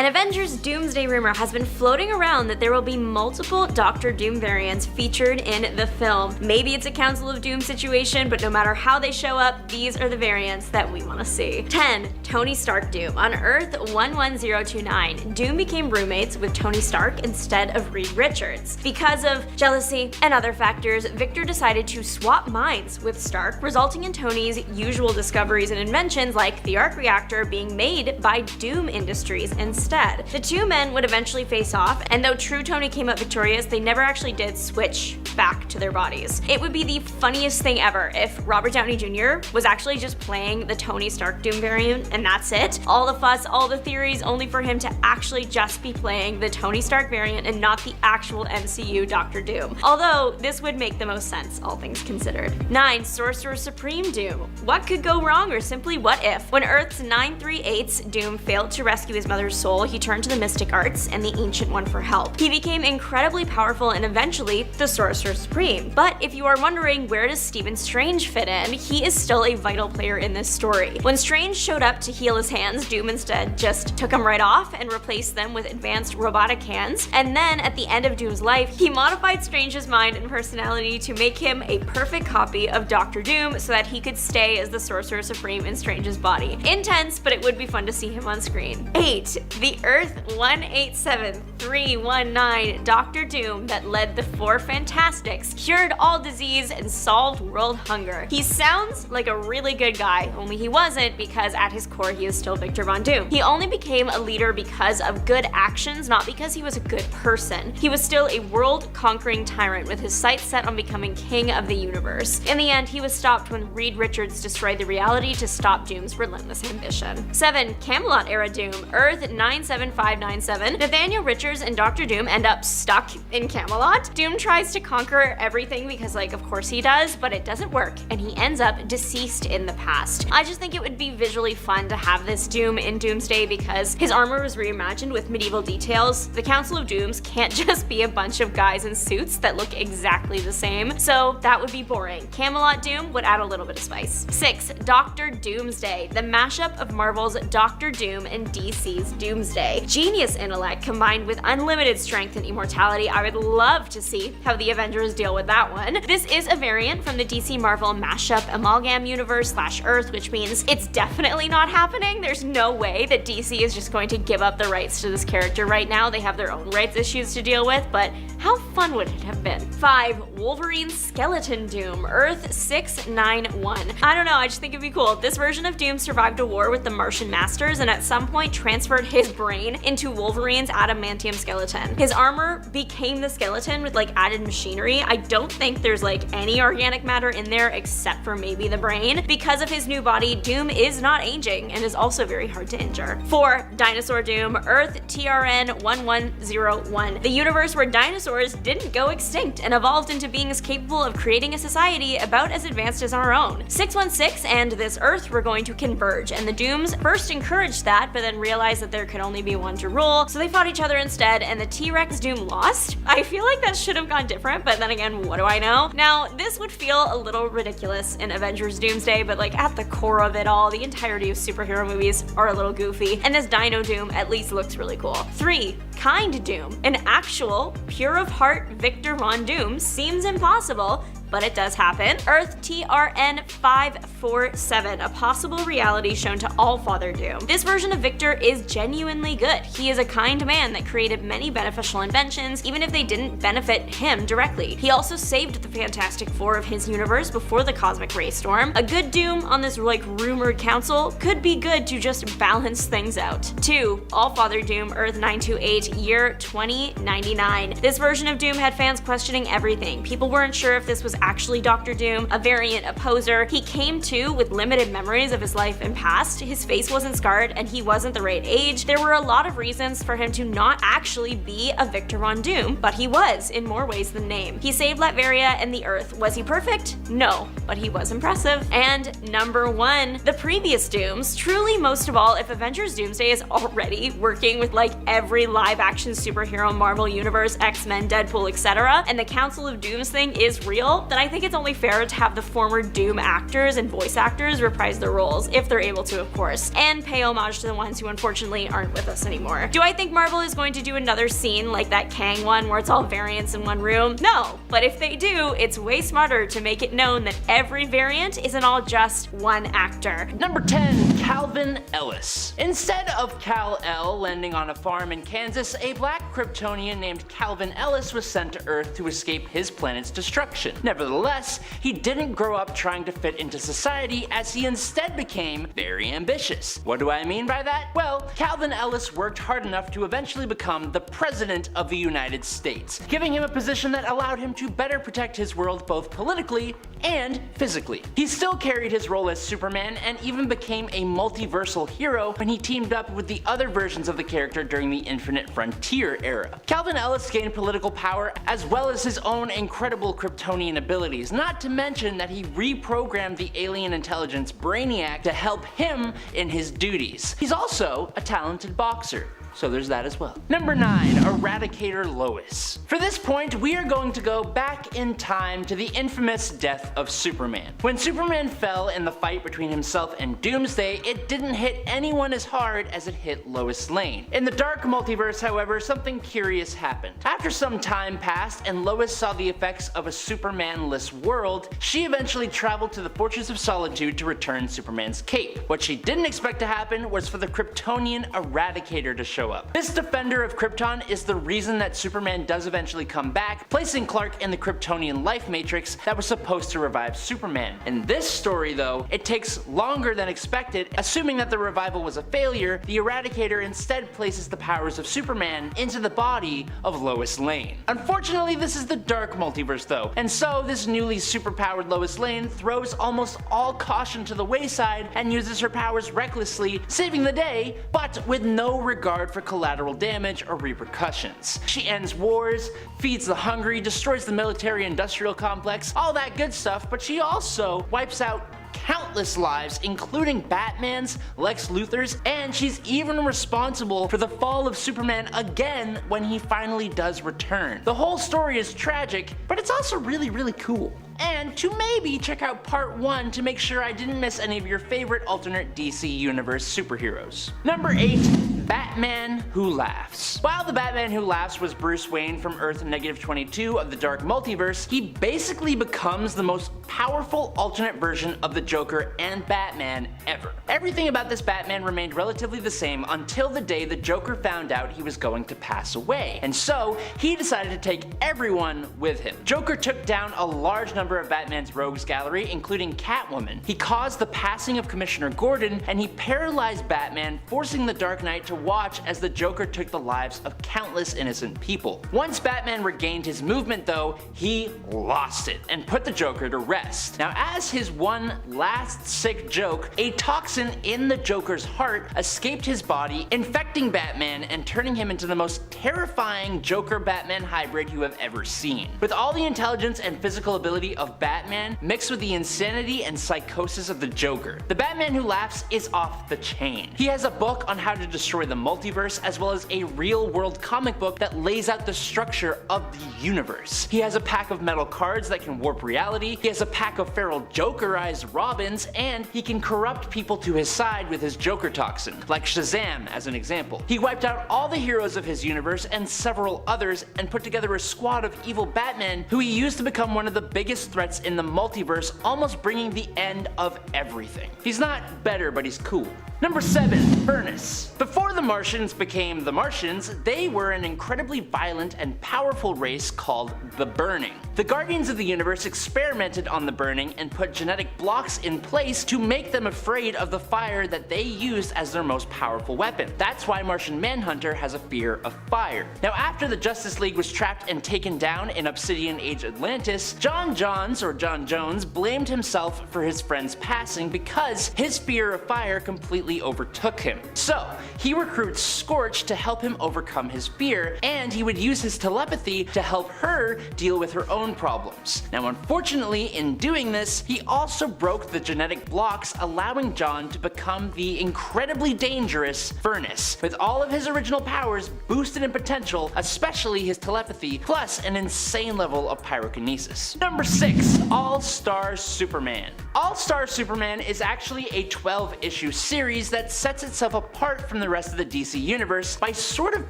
Avengers Doomsday rumor has been floating around that there will be multiple Doctor Doom variants featured in the film. Maybe it's a Council of Doom situation, but no matter how they show up, these are the variants that we want to see. 10. Tony Stark Doom. On Earth 11029, Doom became roommates with Tony Stark instead of Reed Richards. Because of jealousy and other factors, Victor decided to swap minds with Stark, resulting in Tony's usual discoveries and inventions like the arc reactor being made by Doom Industries instead. The two men would eventually face off, and though True Tony came out victorious, they never actually did switch back to their bodies. It would be the funniest thing ever if Robert Downey Jr. was actually just playing the Tony Stark Doom variant, and that's it. All the fuss, all the theories, only for him to actually just be playing the Tony Stark variant and not the actual MCU Doctor Doom. Although, this would make the most sense, all things considered. 9. Sorcerer Supreme Doom. What could go wrong, or simply what if? When Earth's 938's Doom failed to rescue his mother's soul, he turned to the mystic arts and the Ancient One for help. He became incredibly powerful and eventually the Sorcerer Supreme. But if you are wondering where does Stephen Strange fit in, he is still a vital player in this story. When Strange showed up to heal his hands, Doom instead just took them right off and replaced them with advanced robotic hands. And then at the end of Doom's life, he modified Strange's mind and personality to make him a perfect copy of Doctor Doom so that he could stay as the Sorcerer Supreme in Strange's body. Intense, but it would be fun to see him on screen. 8. The Earth 187319 Doctor Doom that led the Four Fantastics, cured all disease, and solved world hunger. He sounds like a really good guy, only he wasn't, because at his core he is still Victor Von Doom. He only became a leader because of good actions, not because he was a good person. He was still a world-conquering tyrant with his sights set on becoming king of the universe. In the end, he was stopped when Reed Richards destroyed the reality to stop Doom's relentless ambition. 7. Camelot era Doom. Earth 97597. Nathaniel Richards and Doctor Doom end up stuck in Camelot. Doom tries to conquer everything because, of course he does, but it doesn't work, and he ends up deceased in the past. I just think it would be visually fun to have this Doom in Doomsday because his armor was reimagined with medieval details. The Council of Dooms can't just be a bunch of guys in suits that look exactly the same, so that would be boring. Camelot Doom would add a little bit of spice. 6. Doctor Doomsday. The mashup of Marvel's Doctor Doom and DC's Doomsday. Genius intellect combined with unlimited strength and immortality. I would love to see how the Avengers deal with that one. This is a variant from the DC Marvel mashup amalgam universe / Earth, which means it's definitely not happening. There's no way that DC is just going to give up the rights to this character right now. They have their own rights issues to deal with, but how fun would it have been? 5. Wolverine Skeleton Doom. Earth 691. I don't know, I just think it'd be cool. This version of Doom survived a war with the Martian Masters and at some point transferred his brain into Wolverine's adamantium skeleton. His armor became the skeleton with added machinery. I don't think there's any organic matter in there except for maybe the brain. Because of his new body, Doom is not aging and is also very hard to injure. 4. Dinosaur Doom. Earth TRN 1101. The universe where dinosaurs didn't go extinct and evolved into beings capable of creating a society about as advanced as our own. 616 and this Earth were going to converge, and the Dooms first encouraged that, but then realized that there could only be one to rule, so they fought each other instead, and the T-Rex Doom lost. I feel like that should have gone different, but then again, what do I know? Now, this would feel a little ridiculous in Avengers Doomsday, but at the core of it all, the entirety of superhero movies are a little goofy, and this Dino Doom at least looks really cool. 3. Kind Doom. An actual, pure of heart Victor Von Doom seems impossible, but it does happen. Earth TRN 547, a possible reality shown to all Father Doom. This version of Victor is genuinely good. He is a kind man that created many beneficial inventions, even if they didn't benefit him directly. He also saved the Fantastic Four of his universe before the cosmic ray storm. A good Doom on this rumored council could be good to just balance things out. 2. All Father Doom, Earth 928, year 2099. This version of Doom had fans questioning everything. People weren't sure if this was actually Doctor Doom, a variant, a poser. He came to with limited memories of his life and past. His face wasn't scarred and he wasn't the right age. There were a lot of reasons for him to not actually be a Victor Von Doom, but he was in more ways than name. He saved Latveria and the Earth. Was he perfect? No, but he was impressive. And number 1, the previous Dooms. Truly, most of all, if Avengers Doomsday is already working with every live-action superhero Marvel Universe, X-Men, Deadpool, etc., and the Council of Dooms thing is real, then I think it's only fair to have the former Doom actors and voice actors reprise their roles, if they're able to of course, and pay homage to the ones who unfortunately aren't with us anymore. Do I think Marvel is going to do another scene like that Kang one where it's all variants in one room? No, but if they do, it's way smarter to make it known that every variant isn't all just one actor. Number 10. Calvin Ellis. Instead of Kal-El landing on a farm in Kansas, a black Kryptonian named Calvin Ellis was sent to Earth to escape his planet's destruction. Nevertheless, he didn't grow up trying to fit into society, as he instead became very ambitious. What do I mean by that? Well, Calvin Ellis worked hard enough to eventually become the President of the United States, giving him a position that allowed him to better protect his world both politically and physically. He still carried his role as Superman and even became a multiversal hero when he teamed up with the other versions of the character during the Infinite Frontier era. Calvin Ellis gained political power as well as his own incredible Kryptonian abilities, not to mention that he reprogrammed the alien intelligence Brainiac to help him in his duties. He's also a talented boxer. So there's that as well. Number 9. Eradicator Lois. For this point, we are going to go back in time to the infamous death of Superman. When Superman fell in the fight between himself and Doomsday, it didn't hit anyone as hard as it hit Lois Lane. In the dark multiverse, however, something curious happened. After some time passed and Lois saw the effects of a Superman-less world, she eventually traveled to the Fortress of Solitude to return Superman's cape. What she didn't expect to happen was for the Kryptonian Eradicator to show up. This defender of Krypton is the reason that Superman does eventually come back, placing Clark in the Kryptonian life matrix that was supposed to revive Superman. In this story though, it takes longer than expected. Assuming that the revival was a failure, the Eradicator instead places the powers of Superman into the body of Lois Lane. Unfortunately, this is the dark multiverse though, and so this newly superpowered Lois Lane throws almost all caution to the wayside and uses her powers recklessly, saving the day, but with no regard for collateral damage or repercussions. She ends wars, feeds the hungry, destroys the military-industrial complex, all that good stuff, but she also wipes out countless lives, including Batman's, Lex Luthor's, and she's even responsible for the fall of Superman again when he finally does return. The whole story is tragic, but it's also really cool. And to maybe check out part 1 to make sure I didn't miss any of your favorite alternate DC Universe superheroes. Number 8. Batman Who Laughs. While the Batman Who Laughs was Bruce Wayne from Earth -22 of the Dark Multiverse, he basically becomes the most powerful alternate version of the Joker and Batman ever. Everything about this Batman remained relatively the same until the day the Joker found out he was going to pass away, and so he decided to take everyone with him. Joker took down a large number of Batman's rogues gallery, including Catwoman. He caused the passing of Commissioner Gordon, and he paralyzed Batman, forcing the Dark Knight to watch as the Joker took the lives of countless innocent people. Once Batman regained his movement though, he lost it and put the Joker to rest. Now, as his one last sick joke, a toxin in the Joker's heart escaped his body, infecting Batman and turning him into the most terrifying Joker-Batman hybrid you have ever seen. With all the intelligence and physical ability of Batman mixed with the insanity and psychosis of the Joker, the Batman Who Laughs is off the chain. He has a book on how to destroy the multiverse, as well as a real-world comic book that lays out the structure of the universe. He has a pack of metal cards that can warp reality, he has a pack of feral Jokerized Robins, and he can corrupt people to his side with his Joker toxin, like Shazam as an example. He wiped out all the heroes of his universe and several others and put together a squad of evil Batmen who he used to become one of the biggest threats in the multiverse, almost bringing the end of everything. He's not better, but he's cool. Number 7. Furnace. Before the Martians became the Martians, they were an incredibly violent and powerful race called the Burning. The Guardians of the Universe experimented on the Burning and put genetic blocks in place to make them afraid of the fire that they used as their most powerful weapon. That's why Martian Manhunter has a fear of fire. Now, after the Justice League was trapped and taken down in Obsidian Age Atlantis, John Jones blamed himself for his friend's passing because his fear of fire completely immediately overtook him. So, he recruits Scorch to help him overcome his fear, and he would use his telepathy to help her deal with her own problems. Now unfortunately, in doing this, he also broke the genetic blocks, allowing John to become the incredibly dangerous Furnace, with all of his original powers boosted in potential, especially his telepathy, plus an insane level of pyrokinesis. Number 6. All-Star Superman. All-Star Superman is actually a 12-issue series that sets itself apart from the rest of the DC universe by sort of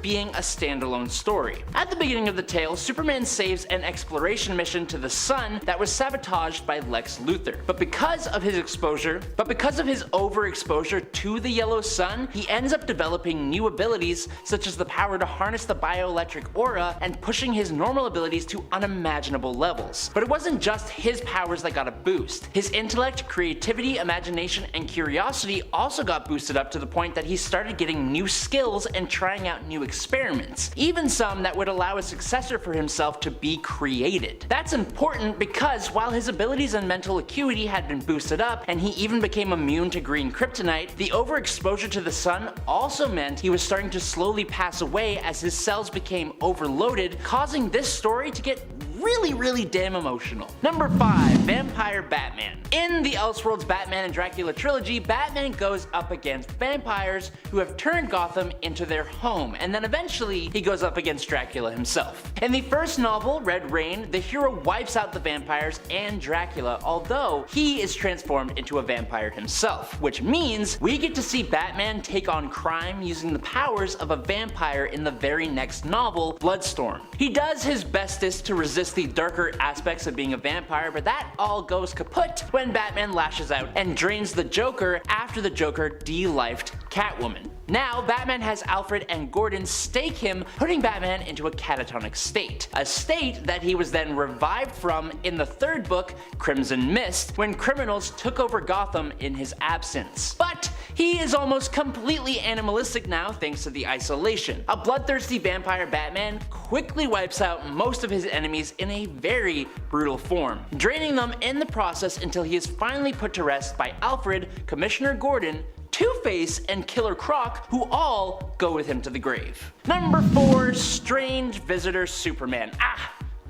being a standalone story. At the beginning of the tale, Superman saves an exploration mission to the sun that was sabotaged by Lex Luthor. But because of his overexposure to the yellow sun, he ends up developing new abilities such as the power to harness the bioelectric aura and pushing his normal abilities to unimaginable levels. But it wasn't just his powers that got a boost. His intellect, creativity, imagination, and curiosity also got boosted up to the point that he started getting new skills and trying out new experiments, even some that would allow a successor for himself to be created. That's important because while his abilities and mental acuity had been boosted up and he even became immune to green kryptonite, the overexposure to the sun also meant he was starting to slowly pass away as his cells became overloaded, causing this story to get really damn emotional. Number 5. Vampire Batman. In the Elseworlds Batman and Dracula trilogy, Batman goes up against vampires who have turned Gotham into their home, and then eventually he goes up against Dracula himself. In the first novel, Red Rain, the hero wipes out the vampires and Dracula, although he is transformed into a vampire himself, which means we get to see Batman take on crime using the powers of a vampire in the very next novel, Bloodstorm. He does his bestest to resist the darker aspects of being a vampire, but that all goes kaput when Batman lashes out and drains the Joker after the Joker de-lifed Catwoman. Now, Batman has Alfred and Gordon stake him, putting Batman into a catatonic state. A state that he was then revived from in the third book, Crimson Mist, when criminals took over Gotham in his absence. But he is almost completely animalistic now thanks to the isolation. A bloodthirsty vampire Batman quickly wipes out most of his enemies in a very brutal form, draining them in the process until he is finally put to rest by Alfred, Commissioner Gordon, Two-Face, and Killer Croc, who all go with him to the grave. Number 4. Strange Visitor Superman.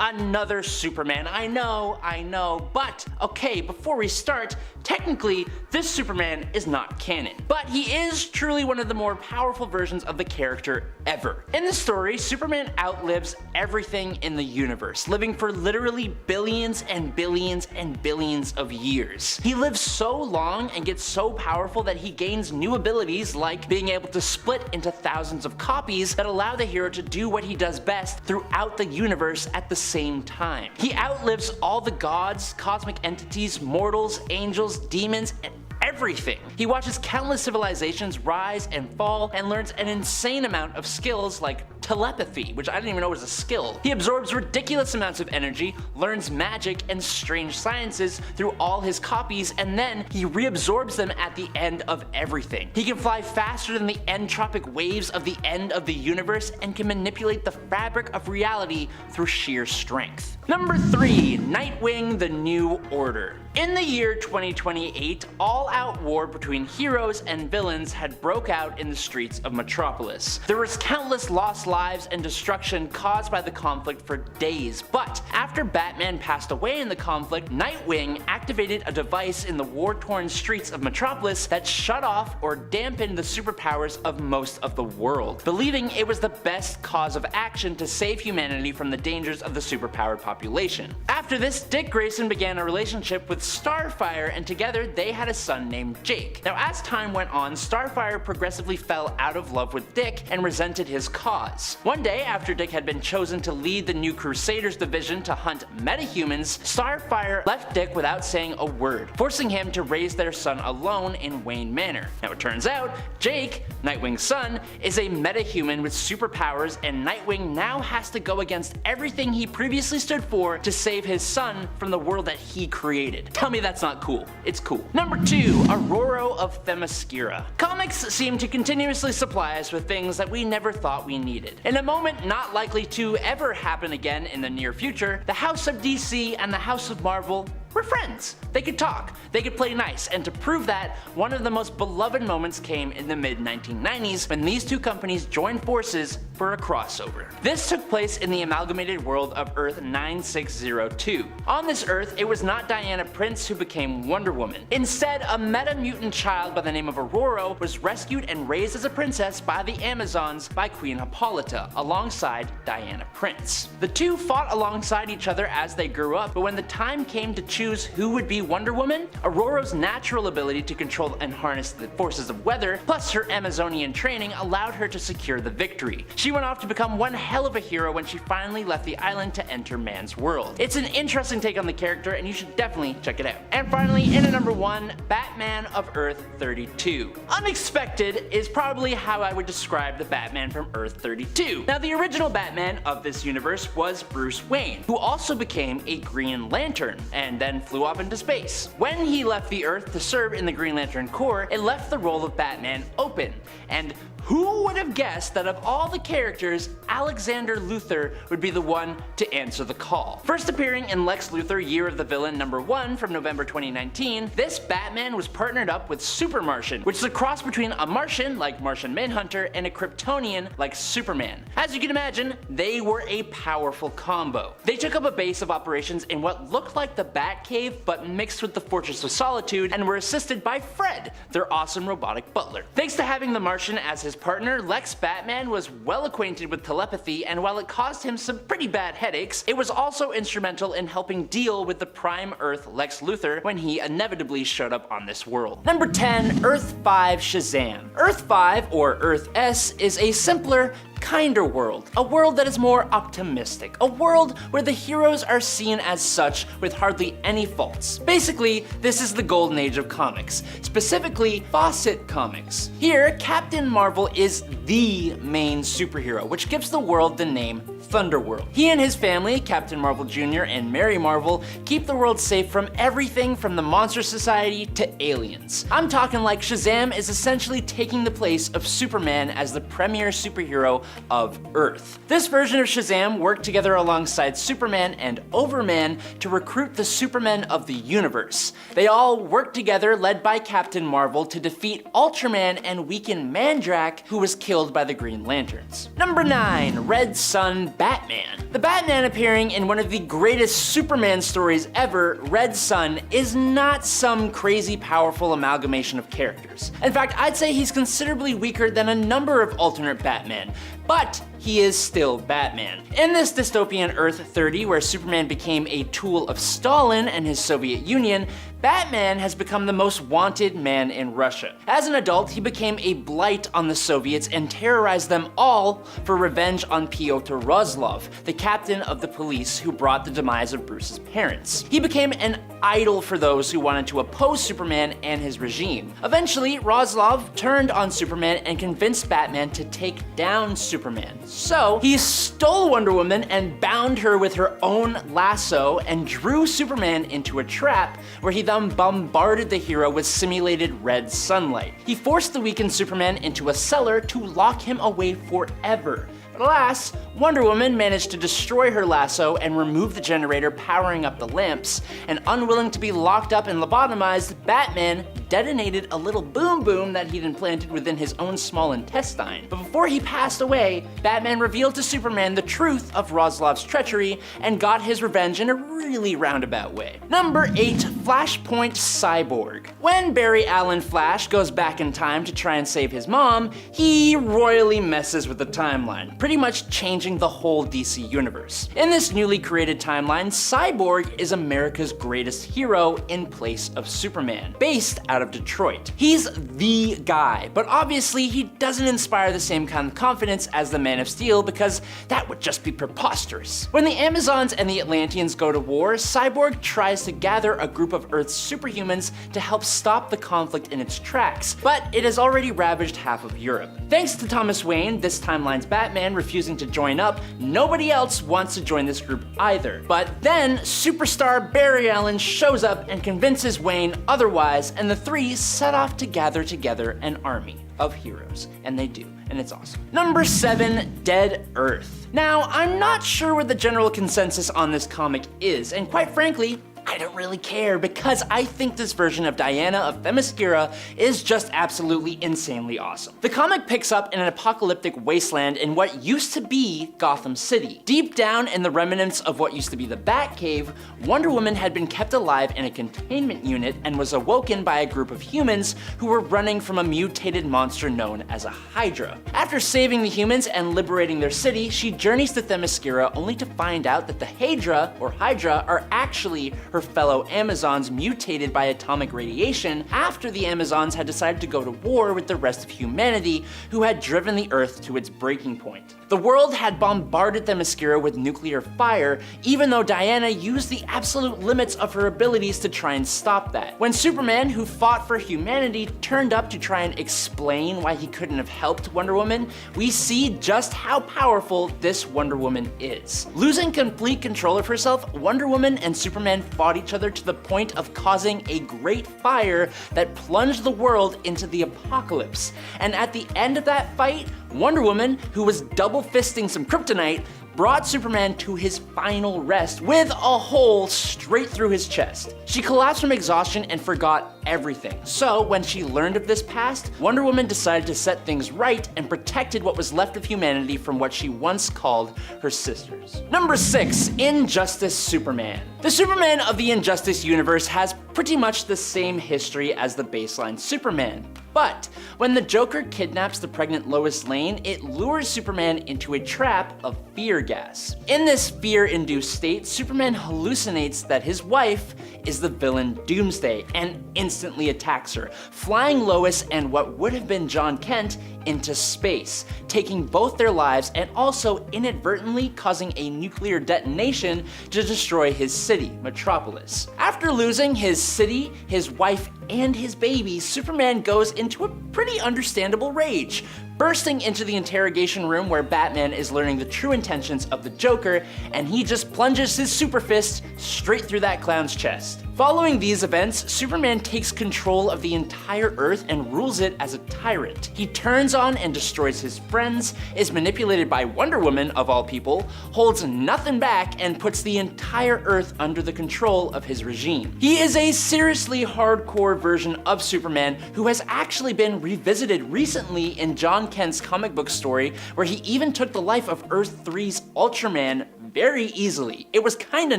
Another Superman. I know, but okay, before we start, technically, this Superman is not canon, but he is truly one of the more powerful versions of the character ever. In the story, Superman outlives everything in the universe, living for literally billions and billions and billions of years. He lives so long and gets so powerful that he gains new abilities like being able to split into thousands of copies that allow the hero to do what he does best throughout the universe at the same time. He outlives all the gods, cosmic entities, mortals, angels, demons, and everything. He watches countless civilizations rise and fall and learns an insane amount of skills like telepathy, which I didn't even know was a skill. He absorbs ridiculous amounts of energy, learns magic and strange sciences through all his copies, and then he reabsorbs them at the end of everything. He can fly faster than the entropic waves of the end of the universe and can manipulate the fabric of reality through sheer strength. Number 3. Nightwing: The New Order. In the year 2028, all-out war between heroes and villains had broke out in the streets of Metropolis. There was countless lost lives and destruction caused by the conflict for days, but after Batman passed away in the conflict, Nightwing activated a device in the war-torn streets of Metropolis that shut off or dampened the superpowers of most of the world, believing it was the best cause of action to save humanity from the dangers of the superpowered population. After this, Dick Grayson began a relationship with Starfire, and together they had a son named Jake. Now, as time went on, Starfire progressively fell out of love with Dick and resented his cause. One day, after Dick had been chosen to lead the new Crusaders division to hunt metahumans, Starfire left Dick without saying a word, forcing him to raise their son alone in Wayne Manor. Now, it turns out, Jake, Nightwing's son, is a metahuman with superpowers, and Nightwing now has to go against everything he previously stood for to save his son from the world that he created. Tell me that's not cool. It's cool. Number 2. Aurora of Themyscira. Comics seem to continuously supply us with things that we never thought we needed. In a moment not likely to ever happen again in the near future, the House of DC and the House of Marvel were friends. They could talk, they could play nice, and to prove that, one of the most beloved moments came in the mid-1990s when these two companies joined forces for a crossover. This took place in the amalgamated world of Earth 9602. On this Earth, it was not Diana Prince who became Wonder Woman. Instead, a meta-mutant child by the name of Aurora was rescued and raised as a princess by the Amazons by Queen Hippolyta, alongside Diana Prince. The two fought alongside each other as they grew up, but when the time came to choose who would be Wonder Woman, Aurora's natural ability to control and harness the forces of weather, plus her Amazonian training, allowed her to secure the victory. She went off to become one hell of a hero when she finally left the island to enter man's world. It's an interesting take on the character, and you should definitely check it out. And finally, in at number 1, Batman of Earth 32. Unexpected is probably how I would describe the Batman from Earth 32. Now, the original Batman of this universe was Bruce Wayne, who also became a Green Lantern, and then flew off into space. When he left the Earth to serve in the Green Lantern Corps, it left the role of Batman open, and who would have guessed that of all the characters, Alexander Luthor would be the one to answer the call? First appearing in Lex Luthor Year of the Villain #1 from November 2019, this Batman was partnered up with Super Martian, which is a cross between a Martian, like Martian Manhunter, and a Kryptonian, like Superman. As you can imagine, they were a powerful combo. They took up a base of operations in what looked like the Batcave, but mixed with the Fortress of Solitude, and were assisted by Fred, their awesome robotic butler. Thanks to having the Martian as his partner, Lex Batman was well acquainted with telepathy, and while it caused him some pretty bad headaches, it was also instrumental in helping deal with the Prime Earth Lex Luthor when he inevitably showed up on this world. Number 10, Earth 5 Shazam. Earth 5, or Earth S, is a simpler, kinder world. A world that is more optimistic. A world where the heroes are seen as such with hardly any faults. Basically, this is the golden age of comics, specifically Fawcett Comics. Here, Captain Marvel is the main superhero, which gives the world the name Thunderworld. He and his family, Captain Marvel Jr. and Mary Marvel, keep the world safe from everything from the Monster Society to aliens. I'm talking like Shazam is essentially taking the place of Superman as the premier superhero of Earth. This version of Shazam worked together alongside Superman and Overman to recruit the Supermen of the universe. They all worked together, led by Captain Marvel, to defeat Ultraman and weaken Mandrak, who was killed by the Green Lanterns. Number 9, Red Sun Batman. The Batman appearing in one of the greatest Superman stories ever, Red Sun, is not some crazy powerful amalgamation of characters. In fact, I'd say he's considerably weaker than a number of alternate Batmen, but he is still Batman. In this dystopian Earth 30, where Superman became a tool of Stalin and his Soviet Union, Batman has become the most wanted man in Russia. As an adult, he became a blight on the Soviets and terrorized them all for revenge on Pyotr Rozlov, the captain of the police who brought the demise of Bruce's parents. He became an idol for those who wanted to oppose Superman and his regime. Eventually, Rozlov turned on Superman and convinced Batman to take down Superman. So, he stole Wonder Woman and bound her with her own lasso and drew Superman into a trap where he then bombarded the hero with simulated red sunlight. He forced the weakened Superman into a cellar to lock him away forever. But alas, Wonder Woman managed to destroy her lasso and remove the generator powering up the lamps, and unwilling to be locked up and lobotomized, Batman detonated a little boom boom that he'd implanted within his own small intestine. But before he passed away, Batman revealed to Superman the truth of Rozlov's treachery and got his revenge in a really roundabout way. Number 8, Flashpoint Cyborg. When Barry Allen Flash goes back in time to try and save his mom, he royally messes with the timeline, pretty much changing the whole DC universe. In this newly created timeline, Cyborg is America's greatest hero in place of Superman, based out of Detroit. He's the guy, but obviously he doesn't inspire the same kind of confidence as the Man of Steel because that would just be preposterous. When the Amazons and the Atlanteans go to war, Cyborg tries to gather a group of Earth's superhumans to help stop the conflict in its tracks, but it has already ravaged half of Europe. Thanks to Thomas Wayne, this timeline's Batman, refusing to join up, nobody else wants to join this group either. But then, superstar Barry Allen shows up and convinces Wayne otherwise, and the three set off to gather together an army of heroes. And they do, and it's awesome. Number 7, Dead Earth. Now, I'm not sure what the general consensus on this comic is, and quite frankly, I don't really care because I think this version of Diana of Themyscira is just absolutely insanely awesome. The comic picks up in an apocalyptic wasteland in what used to be Gotham City. Deep down in the remnants of what used to be the Batcave, Wonder Woman had been kept alive in a containment unit and was awoken by a group of humans who were running from a mutated monster known as a Hydra. After saving the humans and liberating their city, she journeys to Themyscira only to find out that the Hydra are actually her fellow Amazons mutated by atomic radiation after the Amazons had decided to go to war with the rest of humanity who had driven the Earth to its breaking point. The world had bombarded Themyscira with nuclear fire, even though Diana used the absolute limits of her abilities to try and stop that. When Superman, who fought for humanity, turned up to try and explain why he couldn't have helped Wonder Woman, we see just how powerful this Wonder Woman is. Losing complete control of herself, Wonder Woman and Superman fought each other to the point of causing a great fire that plunged the world into the apocalypse. And at the end of that fight, Wonder Woman, who was double fisting some kryptonite, brought Superman to his final rest with a hole straight through his chest. She collapsed from exhaustion and forgot everything. So when she learned of this past, Wonder Woman decided to set things right and protected what was left of humanity from what she once called her sisters. Number 6, Injustice Superman. The Superman of the Injustice universe has pretty much the same history as the baseline Superman. But when the Joker kidnaps the pregnant Lois Lane, it lures Superman into a trap of fear gas. In this fear-induced state, Superman hallucinates that his wife is the villain Doomsday and instantly attacks her, flying Lois and what would have been John Kent into space, taking both their lives and also inadvertently causing a nuclear detonation to destroy his city, Metropolis. After losing his city, his wife, and his baby, Superman goes into a pretty understandable rage, bursting into the interrogation room where Batman is learning the true intentions of the Joker, and he just plunges his super fist straight through that clown's chest. Following these events, Superman takes control of the entire Earth and rules it as a tyrant. He turns on and destroys his friends, is manipulated by Wonder Woman, of all people, holds nothing back, and puts the entire Earth under the control of his regime. He is a seriously hardcore version of Superman who has actually been revisited recently in John Kent's comic book story, where he even took the life of Earth 3's Ultraman very easily. It was kinda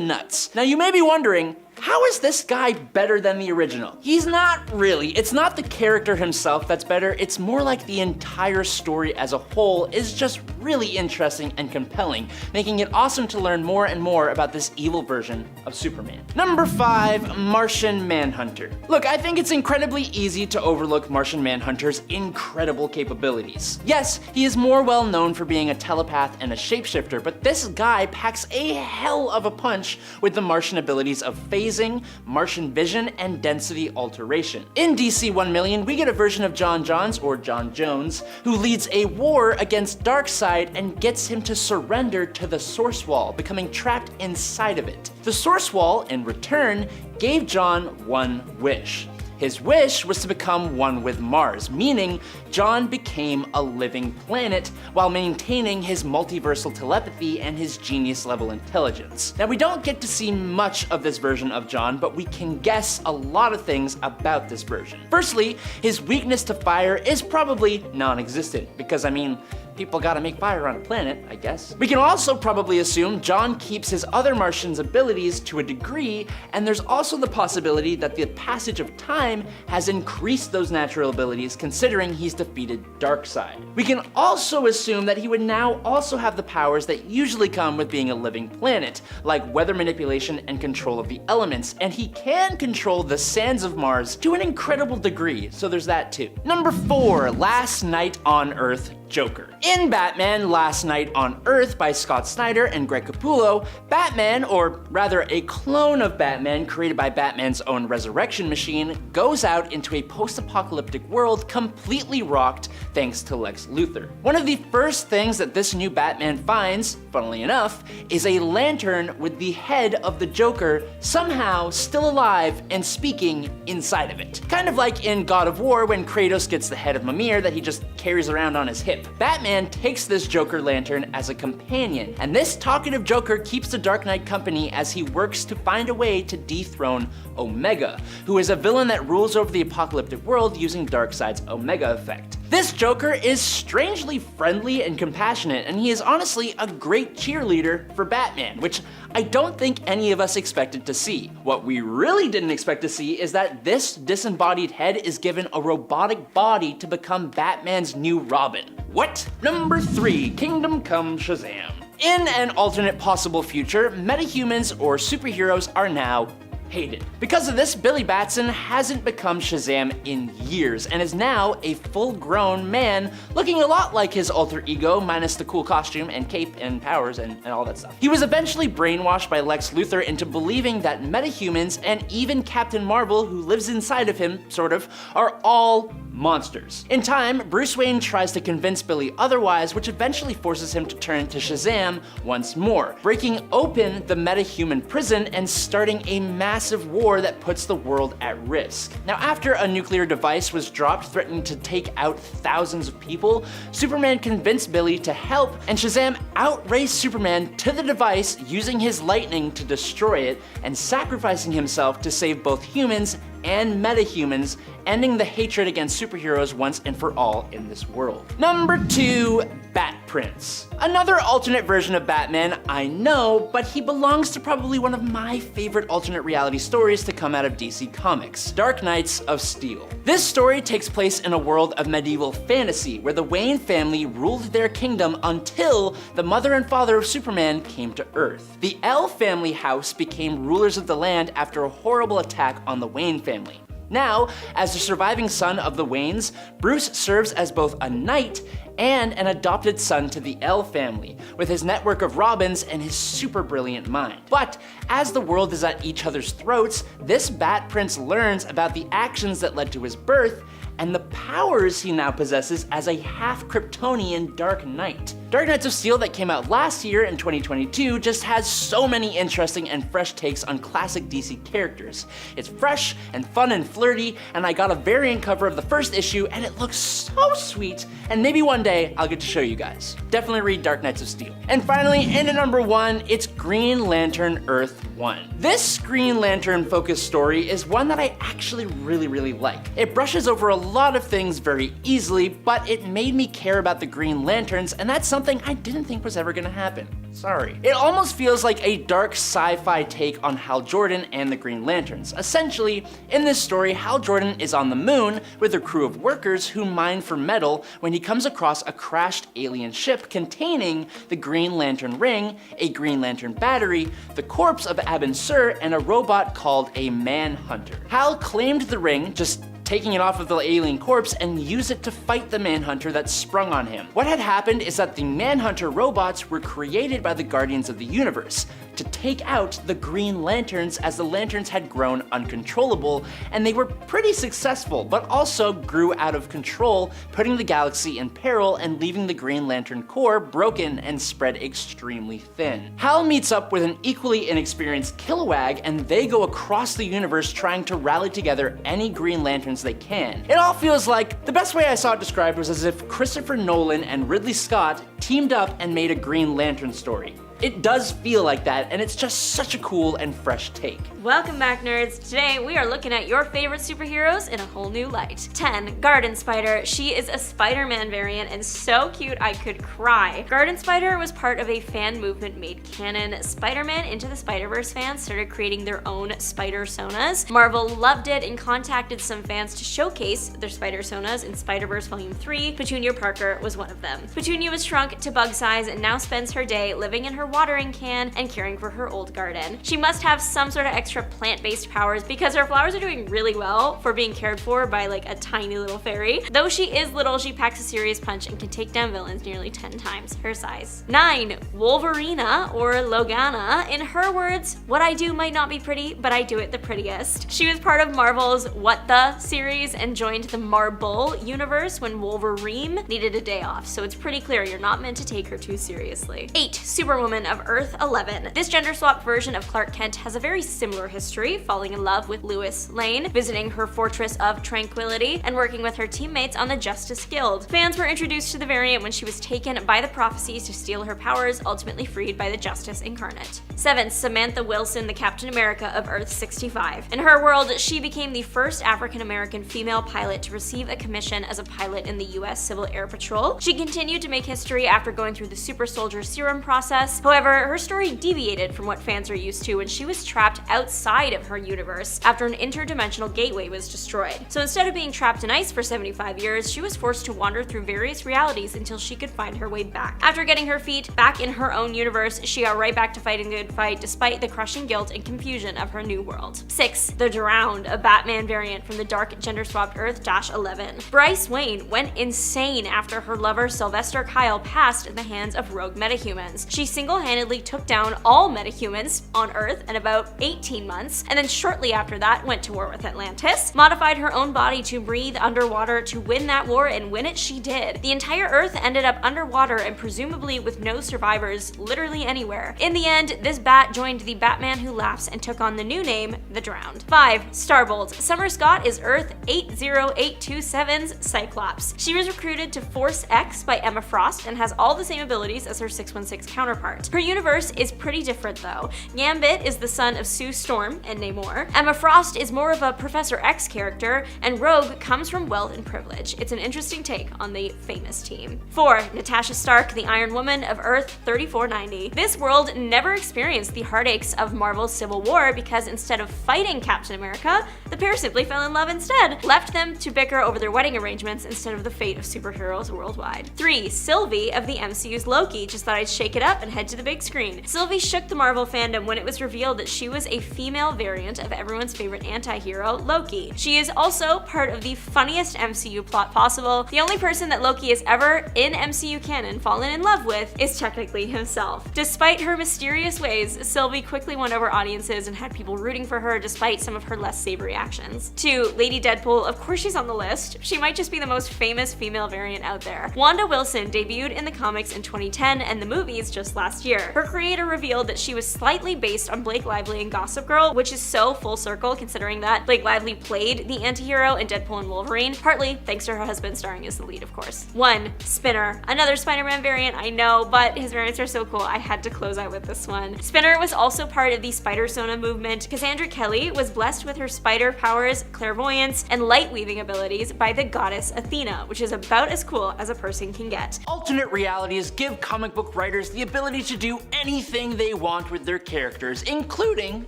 nuts. Now you may be wondering, how is this guy better than the original? He's not really. It's not the character himself that's better, it's more like the entire story as a whole is just really interesting and compelling, making it awesome to learn more and more about this evil version of Superman. Number 5, Martian Manhunter. Look, I think it's incredibly easy to overlook Martian Manhunter's incredible capabilities. Yes, he is more well known for being a telepath and a shapeshifter, but this guy packs a hell of a punch with the Martian abilities of phasing, Martian vision, and density alteration. In DC 1 Million, we get a version of John Johns, or John Jones, who leads a war against Darkseid and gets him to surrender to the Source Wall, becoming trapped inside of it. The Source Wall, in return, gave John one wish. His wish was to become one with Mars, meaning John became a living planet while maintaining his multiversal telepathy and his genius level intelligence. Now we don't get to see much of this version of John, but we can guess a lot of things about this version. Firstly, his weakness to fire is probably non-existent, because I mean, people gotta make fire on a planet, I guess. We can also probably assume John keeps his other Martians' abilities to a degree, and there's also the possibility that the passage of time has increased those natural abilities considering he's defeated Darkseid. We can also assume that he would now also have the powers that usually come with being a living planet, like weather manipulation and control of the elements, and he can control the sands of Mars to an incredible degree, so there's that too. Number 4, Last Night on Earth, Joker. In Batman Last Night on Earth by Scott Snyder and Greg Capullo, Batman, or rather a clone of Batman created by Batman's own resurrection machine, goes out into a post-apocalyptic world completely rocked thanks to Lex Luthor. One of the first things that this new Batman finds, funnily enough, is a lantern with the head of the Joker somehow still alive and speaking inside of it. Kind of like in God of War when Kratos gets the head of Mimir that he just carries around on his hip. escape. Batman takes this Joker lantern as a companion, and this talkative Joker keeps the Dark Knight company as he works to find a way to dethrone Omega, who is a villain that rules over the apocalyptic world using Darkseid's Omega effect. This Joker is strangely friendly and compassionate, and he is honestly a great cheerleader for Batman, which I don't think any of us expected to see. What we really didn't expect to see is that this disembodied head is given a robotic body to become Batman's new Robin. What? Number 3, Kingdom Come Shazam. In an alternate possible future, metahumans or superheroes are now hated. Because of this, Billy Batson hasn't become Shazam in years and is now a full-grown man looking a lot like his alter ego minus the cool costume and cape and powers and all that stuff. He was eventually brainwashed by Lex Luthor into believing that metahumans and even Captain Marvel, who lives inside of him, sort of, are all monsters. In time, Bruce Wayne tries to convince Billy otherwise, which eventually forces him to turn to Shazam once more, breaking open the metahuman prison and starting a massive war that puts the world at risk. Now, after a nuclear device was dropped threatening to take out thousands of people, Superman convinced Billy to help, and Shazam outraced Superman to the device using his lightning to destroy it and sacrificing himself to save both humans and metahumans, ending the hatred against superheroes once and for all in this world. Number 2, Bat Prince. Another alternate version of Batman, I know, but he belongs to probably one of my favorite alternate reality stories to come out of DC Comics, Dark Knights of Steel. This story takes place in a world of medieval fantasy where the Wayne family ruled their kingdom until the mother and father of Superman came to Earth. The L family house became rulers of the land after a horrible attack on the Wayne family. Now, as the surviving son of the Waynes, Bruce serves as both a knight and an adopted son to the L family, with his network of Robins and his super brilliant mind. But as the world is at each other's throats, this Bat Prince learns about the actions that led to his birth and the powers he now possesses as a half-Kryptonian Dark Knight. Dark Knights of Steel that came out last year in 2022 just has so many interesting and fresh takes on classic DC characters. It's fresh and fun and flirty, and I got a variant cover of the first issue and it looks so sweet, and maybe one day I'll get to show you guys. Definitely read Dark Knights of Steel. And finally, into number 1, it's Green Lantern Earth 1. This Green Lantern focused story is one that I actually really like. It brushes over a lot of things very easily, but it made me care about the Green Lanterns, and that's something I didn't think was ever gonna happen. Sorry. It almost feels like a dark sci-fi take on Hal Jordan and the Green Lanterns. Essentially, in this story, Hal Jordan is on the moon with a crew of workers who mine for metal when he comes across a crashed alien ship containing the Green Lantern ring, a Green Lantern battery, the corpse of Abin Sur, and a robot called a Manhunter. Hal claimed the ring, just taking it off of the alien corpse, and use it to fight the Manhunter that sprung on him. What had happened is that the Manhunter robots were created by the Guardians of the Universe to take out the Green Lanterns as the Lanterns had grown uncontrollable, and they were pretty successful, but also grew out of control, putting the galaxy in peril and leaving the Green Lantern core broken and spread extremely thin. Hal meets up with an equally inexperienced Kilowag, and they go across the universe trying to rally together any Green Lanterns they can. It all feels like, the best way I saw it described was as if Christopher Nolan and Ridley Scott teamed up and made a Green Lantern story. It does feel like that, and it's just such a cool and fresh take. Welcome back, nerds. Today we are looking at your favorite superheroes in a whole new light. 10. Garden Spider. She is a Spider-Man variant and so cute I could cry. Garden Spider was part of a fan movement made canon. Spider-Man Into the Spider-Verse fans started creating their own Spider-Sonas. Marvel loved it and contacted some fans to showcase their Spider-Sonas in Spider-Verse Volume 3. Petunia Parker was one of them. Petunia was shrunk to bug size and now spends her day living in her watering can and caring for her old garden. She must have some sort of extra plant-based powers because her flowers are doing really well for being cared for by like a tiny little fairy. Though she is little, she packs a serious punch and can take down villains nearly 10 times her size. 9. Wolverina, or Logana. In her words, what I do might not be pretty, but I do it the prettiest. She was part of Marvel's What The series and joined the Marvel universe when Wolverine needed a day off, so it's pretty clear you're not meant to take her too seriously. 8. Superwoman. Woman of Earth 11. This gender-swapped version of Clark Kent has a very similar history, falling in love with Lois Lane, visiting her Fortress of Tranquility, and working with her teammates on the Justice Guild. Fans were introduced to the variant when she was taken by the prophecies to steal her powers, ultimately freed by the Justice Incarnate. 7th, Samantha Wilson, the Captain America of Earth 65. In her world, she became the first African-American female pilot to receive a commission as a pilot in the US Civil Air Patrol. She continued to make history after going through the super soldier serum process. However, her story deviated from what fans are used to when she was trapped outside of her universe after an interdimensional gateway was destroyed. So instead of being trapped in ice for 75 years, she was forced to wander through various realities until she could find her way back. After getting her feet back in her own universe, she got right back to fighting the good fight despite the crushing guilt and confusion of her new world. 6. The Drowned, a Batman variant from the dark gender-swapped Earth 11. Bryce Wayne went insane after her lover Sylvester Kyle passed in the hands of rogue metahumans. She single-handedly took down all metahumans on Earth in about 18 months, and then shortly after that went to war with Atlantis, modified her own body to breathe underwater to win that war, and win it she did. The entire Earth ended up underwater and presumably with no survivors literally anywhere. In the end, this bat joined the Batman Who Laughs and took on the new name, The Drowned. 5. Starbolt. Summer Scott is Earth 80827's Cyclops. She was recruited to Force X by Emma Frost and has all the same abilities as her 616 counterpart. Her universe is pretty different though. Gambit is the son of Sue Storm and Namor. Emma Frost is more of a Professor X character, and Rogue comes from wealth and privilege. It's an interesting take on the famous team. 4. Natasha Stark, the Iron Woman of Earth 3490. This world never experienced the heartaches of Marvel's Civil War because instead of fighting Captain America, the pair simply fell in love instead, left them to bicker over their wedding arrangements instead of the fate of superheroes worldwide. 3. Sylvie of the MCU's Loki. Just thought I'd shake it up and head to the big screen. Sylvie shook the Marvel fandom when it was revealed that she was a female variant of everyone's favorite anti-hero, Loki. She is also part of the funniest MCU plot possible. The only person that Loki has ever, in MCU canon, fallen in love with is technically himself. Despite her mysterious ways, Sylvie quickly won over audiences and had people rooting for her despite some of her less savory actions. 2. Lady Deadpool. Of course she's on the list. She might just be the most famous female variant out there. Wanda Wilson debuted in the comics in 2010 and the movies just last year. Her creator revealed that she was slightly based on Blake Lively in Gossip Girl, which is so full circle considering that Blake Lively played the anti-hero in Deadpool and Wolverine, partly thanks to her husband starring as the lead, of course. 1. Spinner. Another Spider-Man variant, I know, but his variants are so cool, I had to close out with this one. Spinner was also part of the Spider-Sona movement. Cassandra Kelly was blessed with her spider powers, clairvoyance, and light-weaving abilities by the goddess Athena, which is about as cool as a person can get. Alternate realities give comic book writers the ability to do anything they want with their characters, including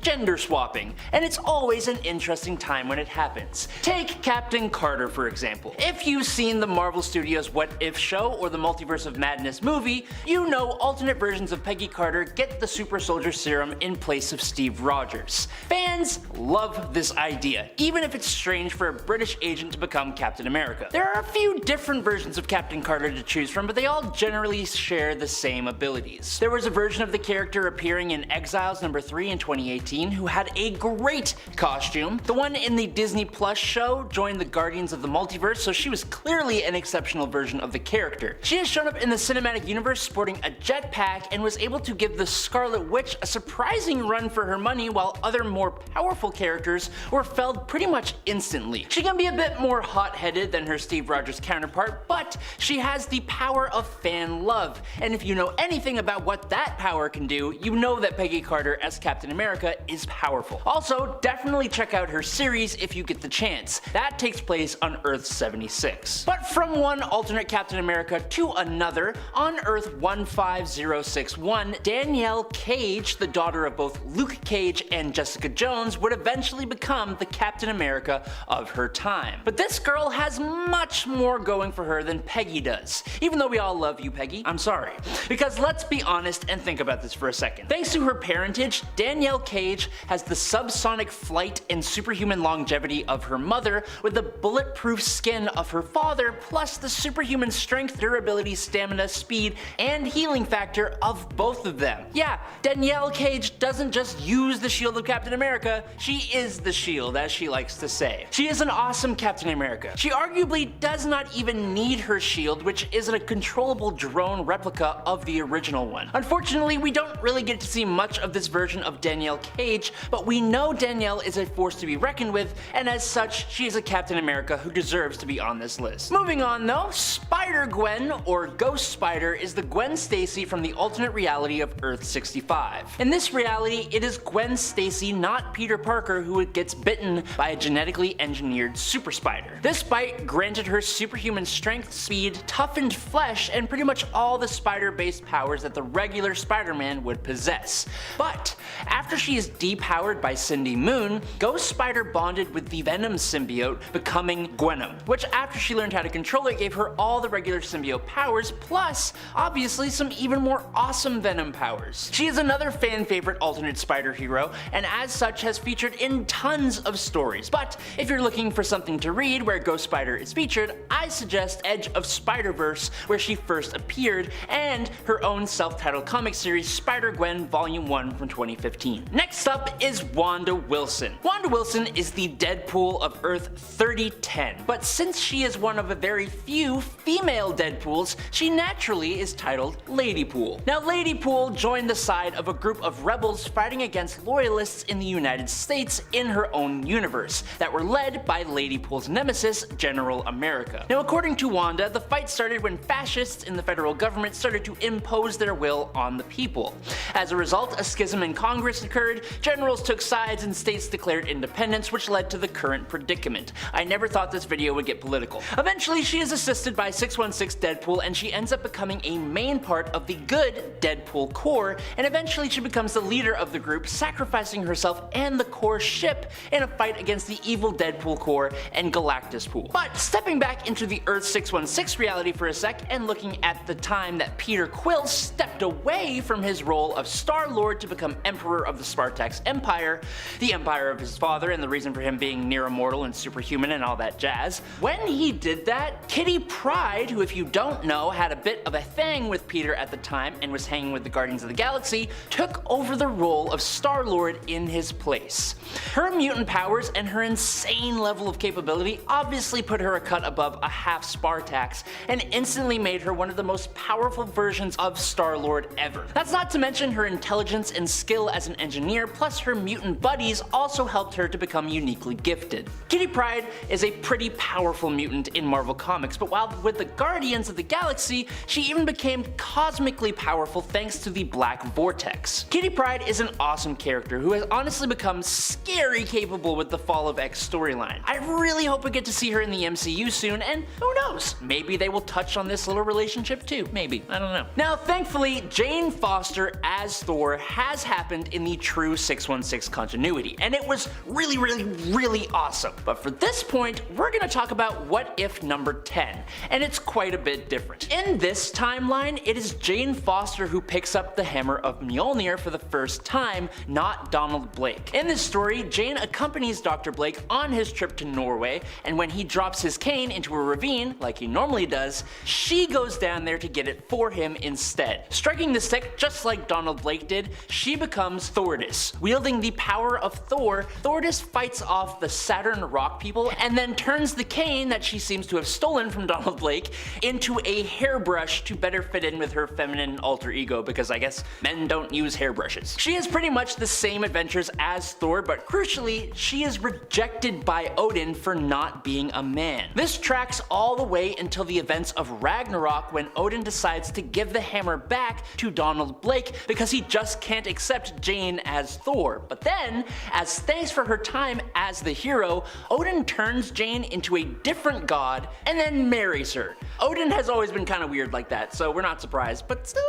gender swapping, and it's always an interesting time when it happens. Take Captain Carter, for example. If you've seen the Marvel Studios What If show or the Multiverse of Madness movie, you know alternate versions of Peggy Carter get the super soldier serum in place of Steve Rogers. Fans love this idea, even if it's strange for a British agent to become Captain America. There are a few different versions of Captain Carter to choose from, but they all generally share the same abilities. There was a version of the character appearing in Exiles #3 in 2018 who had a great costume. The one in the Disney Plus show joined the Guardians of the Multiverse, so she was clearly an exceptional version of the character. She has shown up in the cinematic universe sporting a jetpack and was able to give the Scarlet Witch a surprising run for her money, while other more powerful characters were felled pretty much instantly. She can be a bit more hot-headed than her Steve Rogers counterpart, but she has the power of fan love, and if you know anything about what that power can do, you know that Peggy Carter as Captain America is powerful. Also, definitely check out her series if you get the chance. That takes place on Earth 76. But from one alternate Captain America to another, on Earth 15061, Danielle Cage, the daughter of both Luke Cage and Jessica Jones, would eventually become the Captain America of her time. But this girl has much more going for her than Peggy does. Even though we all love you, Peggy, I'm sorry. Because let's be honest and think about this for a second. Thanks to her parentage, Danielle Cage has the subsonic flight and superhuman longevity of her mother, with the bulletproof skin of her father, plus the superhuman strength, durability, stamina, speed, and healing factor of both of them. Yeah, Danielle Cage doesn't just use the shield of Captain America, she is the shield, as she likes to say. She is an awesome Captain America. She arguably does not even need her shield, which is a controllable drone replica of the original one. Unfortunately, we don't really get to see much of this version of Danielle Cage, but we know Danielle is a force to be reckoned with, and as such, she is a Captain America who deserves to be on this list. Moving on though, Spider-Gwen, or Ghost Spider, is the Gwen Stacy from the alternate reality of Earth 65. In this reality, it is Gwen Stacy, not Peter Parker, who gets bitten by a genetically engineered super spider. This bite granted her superhuman strength, speed, toughened flesh, and pretty much all the spider-based powers that the regular Spider-Man would possess. But after she is depowered by Cindy Moon, Ghost Spider bonded with the Venom symbiote, becoming Gwenom, which after she learned how to control it gave her all the regular symbiote powers, plus obviously some even more awesome Venom powers. She is another fan favorite alternate spider hero, and as such has featured in tons of stories. But if you're looking for something to read where Ghost Spider is featured, I suggest Edge of Spider-Verse, where she first appeared, and her own self-titled comic series Spider-Gwen Volume 1 from 2015. Next up is Wanda Wilson. Wanda Wilson is the Deadpool of Earth 3010, but since she is one of a very few female Deadpools, she naturally is titled Ladypool. Now Ladypool joined the side of a group of rebels fighting against loyalists in the United States in her own universe, that were led by Ladypool's nemesis, General America. Now according to Wanda, the fight started when fascists in the federal government started to impose their will on the people. As a result, a schism in Congress occurred, generals took sides, and states declared independence, which led to the current predicament. I never thought this video would get political. Eventually, she is assisted by 616 Deadpool, and she ends up becoming a main part of the good Deadpool Corps, and eventually she becomes the leader of the group, sacrificing herself and the Corps ship in a fight against the evil Deadpool Corps and Galactus Pool. But stepping back into the Earth 616 reality for a sec, and looking at the time that Peter Quill stepped away from his role of Star-Lord to become Emperor of the Spartax Empire, the empire of his father and the reason for him being near immortal and superhuman and all that jazz. When he did that, Kitty Pryde, who if you don't know had a bit of a thing with Peter at the time and was hanging with the Guardians of the Galaxy, took over the role of Star-Lord in his place. Her mutant powers and her insane level of capability obviously put her a cut above a half Spartax, and instantly made her one of the most powerful versions of Star-Lord ever. That's not to mention her intelligence and skill as an engineer, plus her mutant buddies also helped her to become uniquely gifted. Kitty Pryde is a pretty powerful mutant in Marvel Comics, but while with the Guardians of the Galaxy, she even became cosmically powerful thanks to the Black Vortex. Kitty Pryde is an awesome character who has honestly become scary capable with the Fall of X storyline. I really hope we get to see her in the MCU soon, and who knows, maybe they will touch on this little relationship too, maybe, I don't know. Now thankfully, Jane Foster as Thor has happened in the true 616 continuity, and it was really awesome. But for this point, we're gonna talk about What If number 10, and it's quite a bit different. In this timeline, it is Jane Foster who picks up the Hammer of Mjolnir for the first time, not Donald Blake. In this story, Jane accompanies Dr. Blake on his trip to Norway, and when he drops his cane into a ravine, like he normally does, she goes down there to get it for him instead. Striking the stick just like Donald Blake did, she becomes Thordis. Wielding the power of Thor, Thordis fights off the Saturn rock people, and then turns the cane that she seems to have stolen from Donald Blake into a hairbrush to better fit in with her feminine alter ego, because I guess men don't use hairbrushes. She has pretty much the same adventures as Thor, but crucially, she is rejected by Odin for not being a man. This tracks all the way until the events of Ragnarok, when Odin decides to give the hammer back to Donald Blake because he just can't accept Jane as Thor. But then, as thanks for her time as the hero, Odin turns Jane into a different god and then marries her. Odin has always been kind of weird like that, so we're not surprised, but still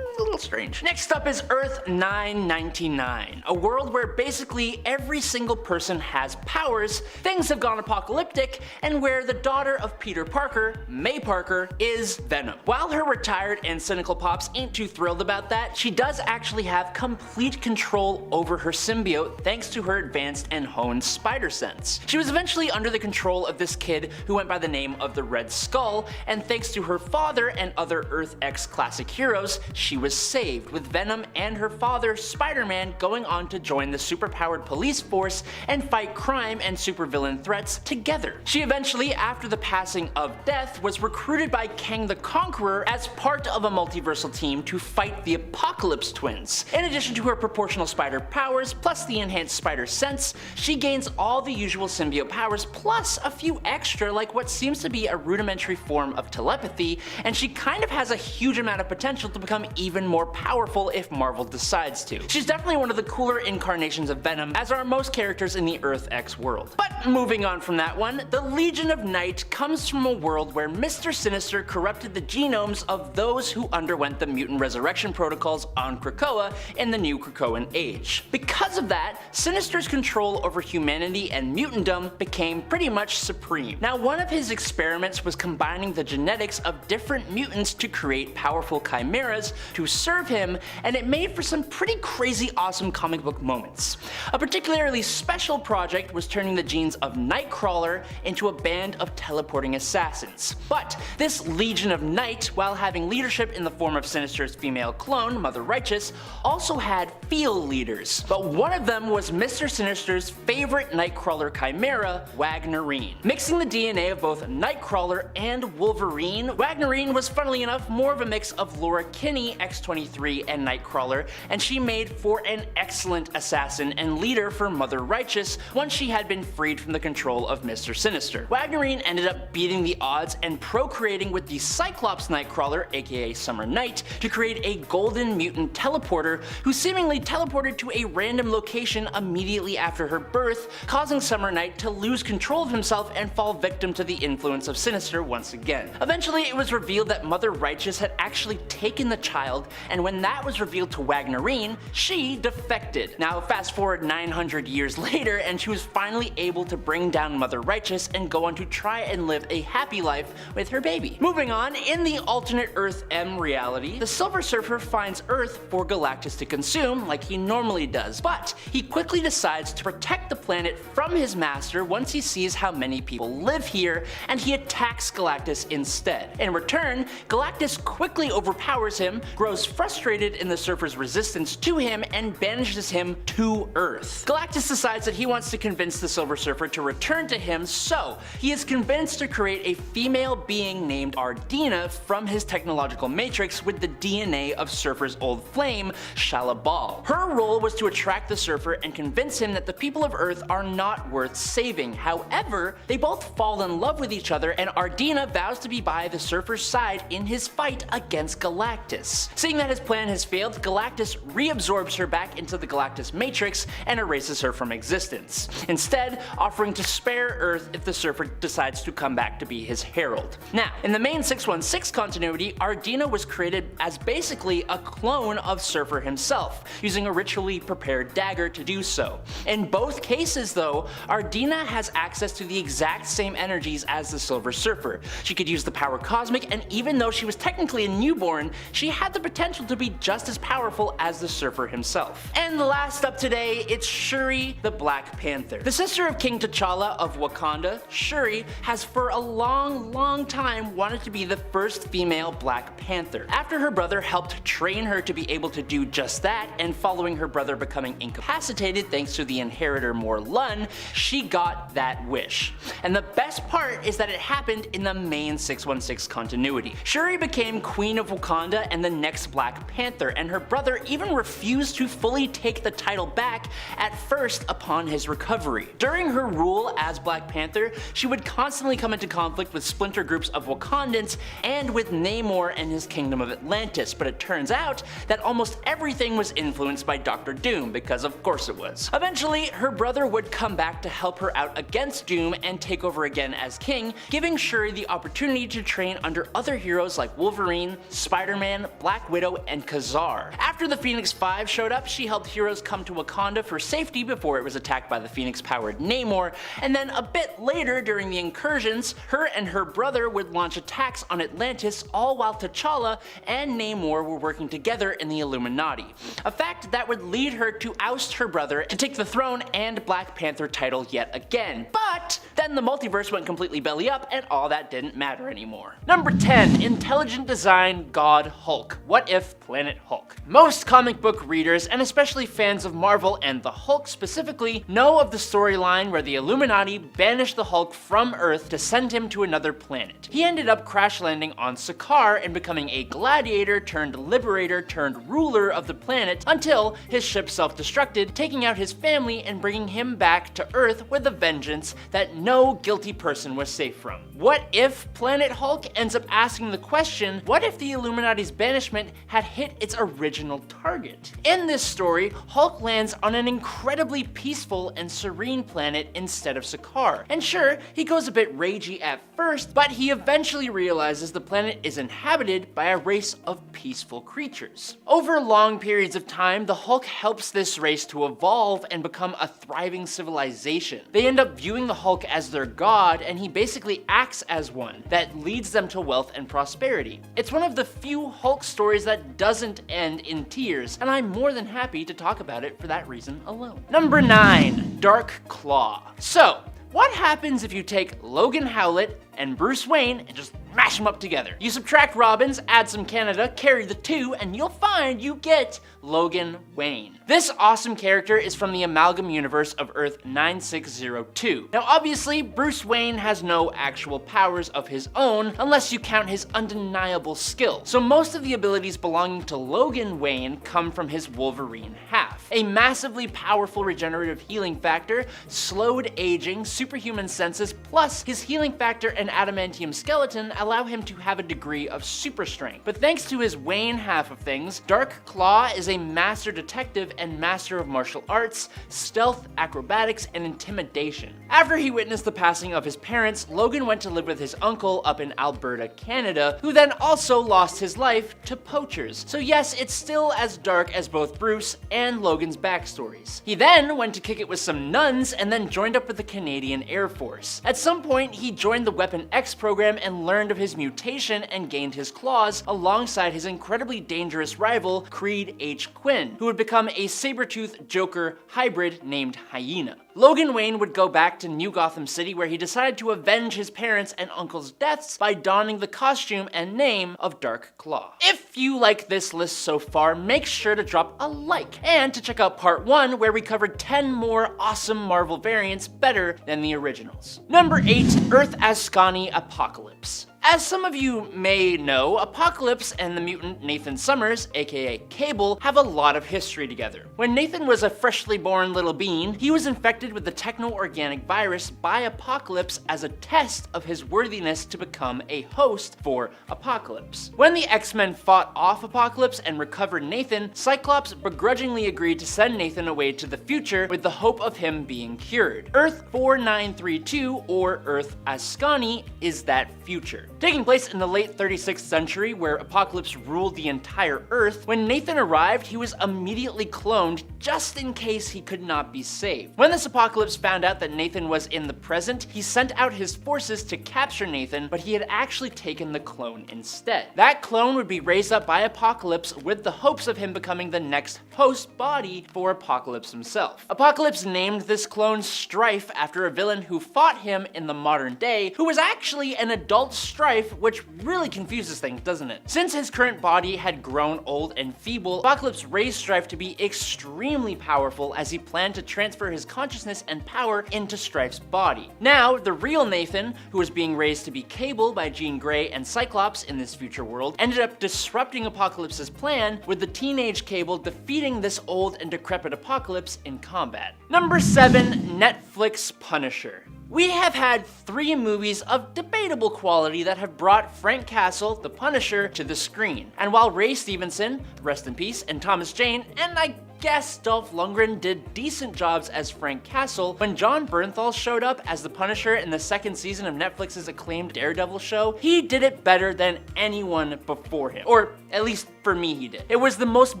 a little strange. Next up is Earth 999, a world where basically every single person has powers, things have gone apocalyptic, and where the daughter of Peter Parker, May Parker, is Venom. While her retired and cynical pops ain't too thrilled about that, she does actually have complete control over her symbiote thanks to her advanced and honed spider sense. She was eventually under the control of this kid who went by the name of the Red Skull, and thanks to her father and other Earth X classic heroes, she was saved, with Venom and her father, Spider-Man, going on to join the superpowered police force and fight crime and supervillain threats together. She eventually, after the passing of Death, was recruited by Kang the Conqueror as part of a multiversal team to fight the Apocalypse Twins. In addition to her proportional spider powers, plus the enhanced spider sense, she gains all the usual symbiote powers plus a few extra, like what seems to be a rudimentary form of telepathy, and she kind of has a huge amount of potential to become even more powerful if Marvel decides to. She's definitely one of the cooler incarnations of Venom, as are most characters in the Earth X world. But moving on from that one, the Legion of Night comes from a world where Mr. Sinister corrupted the genomes of those who underwent the mutant resurrection protocols on Krakoa in the new Krakoan age. Because of that, Sinister's control over humanity and mutantdom became pretty much supreme. Now, one of his experiments was combining the genetics of different mutants to create powerful chimeras to serve him, and it made for some pretty crazy awesome comic book moments. A particularly special project was turning the genes of Nightcrawler into a band of teleporting assassins. But this Legion of Night, while having leadership in the form of Sinister's female clone, Mother Righteous, also had field leaders. But one of them was Mr. Sinister's favorite Nightcrawler chimera, Wagnerine. Mixing the DNA of both Nightcrawler and Wolverine, Wagnerine was funnily enough more of a mix of Laura Kinney, X-23, and Nightcrawler, and she made for an excellent assassin and leader for Mother Righteous once she had been freed from the control of Mr. Sinister. Wagnerine ended up beating the odds and procreating with the Cyclops Nightcrawler, aka Summer Knight, to create a golden mutant teleporter who seemingly teleported to a random location immediately after her birth, causing Summer Knight to lose control of himself and fall victim to the influence of Sinister once again. Eventually, it was revealed that Mother Righteous had actually taken the child, and when that was revealed to Wagnerine, she defected. Now, fast forward 900 years later, and she was finally able to bring down Mother Righteous and go on to try and live a happy life with her baby. Moving on, in the alternate Earth M reality, the Silver Surfer finds Earth for Galactus to consume like he normally does, but he quickly decides to protect the planet from his master once he sees how many people live here, and he attacks Galactus instead. In return, Galactus quickly overpowers him, grows frustrated in the Surfer's resistance to him, and banishes him to Earth. Galactus decides that he wants to convince the Silver Surfer to return to him, so he is convinced to create a female being named Ardina from his technological matrix with the DNA of Surfer's old flame, Shalabal. Her role was to attract the Surfer and convince him that the people of Earth are not worth saving. However, they both fall in love with each other, and Ardina vows to be by the Surfer's side in his fight against Galactus. Seeing that his plan has failed, Galactus reabsorbs her back into the Galactus Matrix and erases her from existence, instead offering to spare Earth if the Surfer decides to come back to be his herald. Now, in the main 616 continuity, Ardina was created as basically a clone of Surfer himself, using a ritually prepared dagger to do so. In both cases though, Ardina has access to the exact same energies as the Silver Surfer. She could use the power cosmic, and even though she was technically a newborn, she had the potential to be just as powerful as the Surfer himself. And last up today, it's Shuri the Black Panther. The sister of King T'Challa of Wakanda, Shuri has for a long time wanted to be the first female Black Panther. After her brother helped train her to be able to do just that, and following her brother becoming incapacitated thanks to the inheritor Morlun, she got that wish. And the best part is that it happened in the main 616 continuity. Shuri became Queen of Wakanda and the next Black Panther, and her brother even refused to fully take the title back at first upon his recovery. During her rule as Black Panther, she would constantly come into conflict with splinter groups of Wakandans and with Namor and his Kingdom of Atlantis, but it turns out that almost everything was influenced by Dr. Doom, because of course it was. Eventually, her brother would come back to help her out against Doom and take over again as king, giving Shuri the opportunity to train under other heroes like Wolverine, Spider-Man, Black Widow, and Khazar. After the Phoenix Five showed up, she helped heroes come to Wakanda for safety before it was attacked by the Phoenix-powered Namor, and then a bit later during the incursions, her and her brother would launch attacks on Atlantis, all while T'Challa and Namor were working together in the Illuminati. A fact that would lead her to oust her brother to take the throne and Black Panther title yet again. But that then the multiverse went completely belly up and all that didn't matter anymore. Number 10, intelligent design god Hulk. What if Planet Hulk? Most comic book readers, and especially fans of Marvel and the Hulk specifically, know of the storyline where the Illuminati banished the Hulk from Earth to send him to another planet. He ended up crash landing on Sakaar and becoming a gladiator turned liberator turned ruler of the planet until his ship self-destructed, taking out his family and bringing him back to Earth with a vengeance that no guilty person was safe from. What if Planet Hulk ends up asking the question, what if the Illuminati's banishment had hit its original target? In this story, Hulk lands on an incredibly peaceful and serene planet instead of Sakaar. And sure, he goes a bit ragey at first, but he eventually realizes the planet is inhabited by a race of peaceful creatures. Over long periods of time, the Hulk helps this race to evolve and become a thriving civilization. They end up viewing the Hulk as their god, and he basically acts as one that leads them to wealth and prosperity. It's one of the few Hulk stories that doesn't end in tears, and I'm more than happy to talk about it for that reason alone. Number 9, Dark Claw. So, what happens if you take Logan Howlett and Bruce Wayne and just mash them up together? You subtract Robins, add some Canada, carry the two, and you'll find you get Logan Wayne. This awesome character is from the Amalgam universe of Earth 9602. Now obviously, Bruce Wayne has no actual powers of his own, unless you count his undeniable skill. So most of the abilities belonging to Logan Wayne come from his Wolverine half. A massively powerful regenerative healing factor, slowed aging, superhuman senses, plus his healing factor and adamantium skeleton allow him to have a degree of super strength. But thanks to his Wayne half of things, Dark Claw is a master detective and master of martial arts, stealth, acrobatics, and intimidation. After he witnessed the passing of his parents, Logan went to live with his uncle up in Alberta, Canada, who then also lost his life to poachers. So yes, it's still as dark as both Bruce and Logan's backstories. He then went to kick it with some nuns and then joined up with the Canadian Air Force. At some point, he joined the Weapon X program and learned of his mutation and gained his claws alongside his incredibly dangerous rival, Creed H. Quinn, who would become a saber-toothed Joker hybrid named Hyena. Logan Wayne would go back to New Gotham City where he decided to avenge his parents' and uncle's deaths by donning the costume and name of Dark Claw. If you like this list so far, make sure to drop a like, and to check out part 1 where we covered 10 more awesome Marvel variants better than the originals. Number 8, Earth Ascani Apocalypse. As some of you may know, Apocalypse and the mutant Nathan Summers, aka Cable, have a lot of history together. When Nathan was a freshly born little bean, he was infected with the techno-organic virus by Apocalypse as a test of his worthiness to become a host for Apocalypse. When the X-Men fought off Apocalypse and recovered Nathan, Cyclops begrudgingly agreed to send Nathan away to the future with the hope of him being cured. Earth 4932, or Earth Ascani, is that future. Taking place in the late 36th century, where Apocalypse ruled the entire Earth, when Nathan arrived, he was immediately cloned just in case he could not be saved. When this Apocalypse found out that Nathan was in the present, he sent out his forces to capture Nathan, but he had actually taken the clone instead. That clone would be raised up by Apocalypse with the hopes of him becoming the next host body for Apocalypse himself. Apocalypse named this clone Strife after a villain who fought him in the modern day, who was actually an adult Strife, which really confuses things, doesn't it? Since his current body had grown old and feeble, Apocalypse raised Strife to be extremely powerful as he planned to transfer his consciousness and power into Strife's body. Now, the real Nathan, who was being raised to be Cable by Jean Grey and Cyclops in this future world, ended up disrupting Apocalypse's plan, with the teenage Cable defeating this old and decrepit Apocalypse in combat. Number 7, Netflix Punisher. We have had 3 movies of debatable quality that have brought Frank Castle, the Punisher, to the screen. And while Ray Stevenson, rest in peace, and Thomas Jane, and I guess Dolph Lundgren did decent jobs as Frank Castle, when Jon Bernthal showed up as the Punisher in the 2nd season of Netflix's acclaimed Daredevil show, he did it better than anyone before him. Or at least for me, he did. It was the most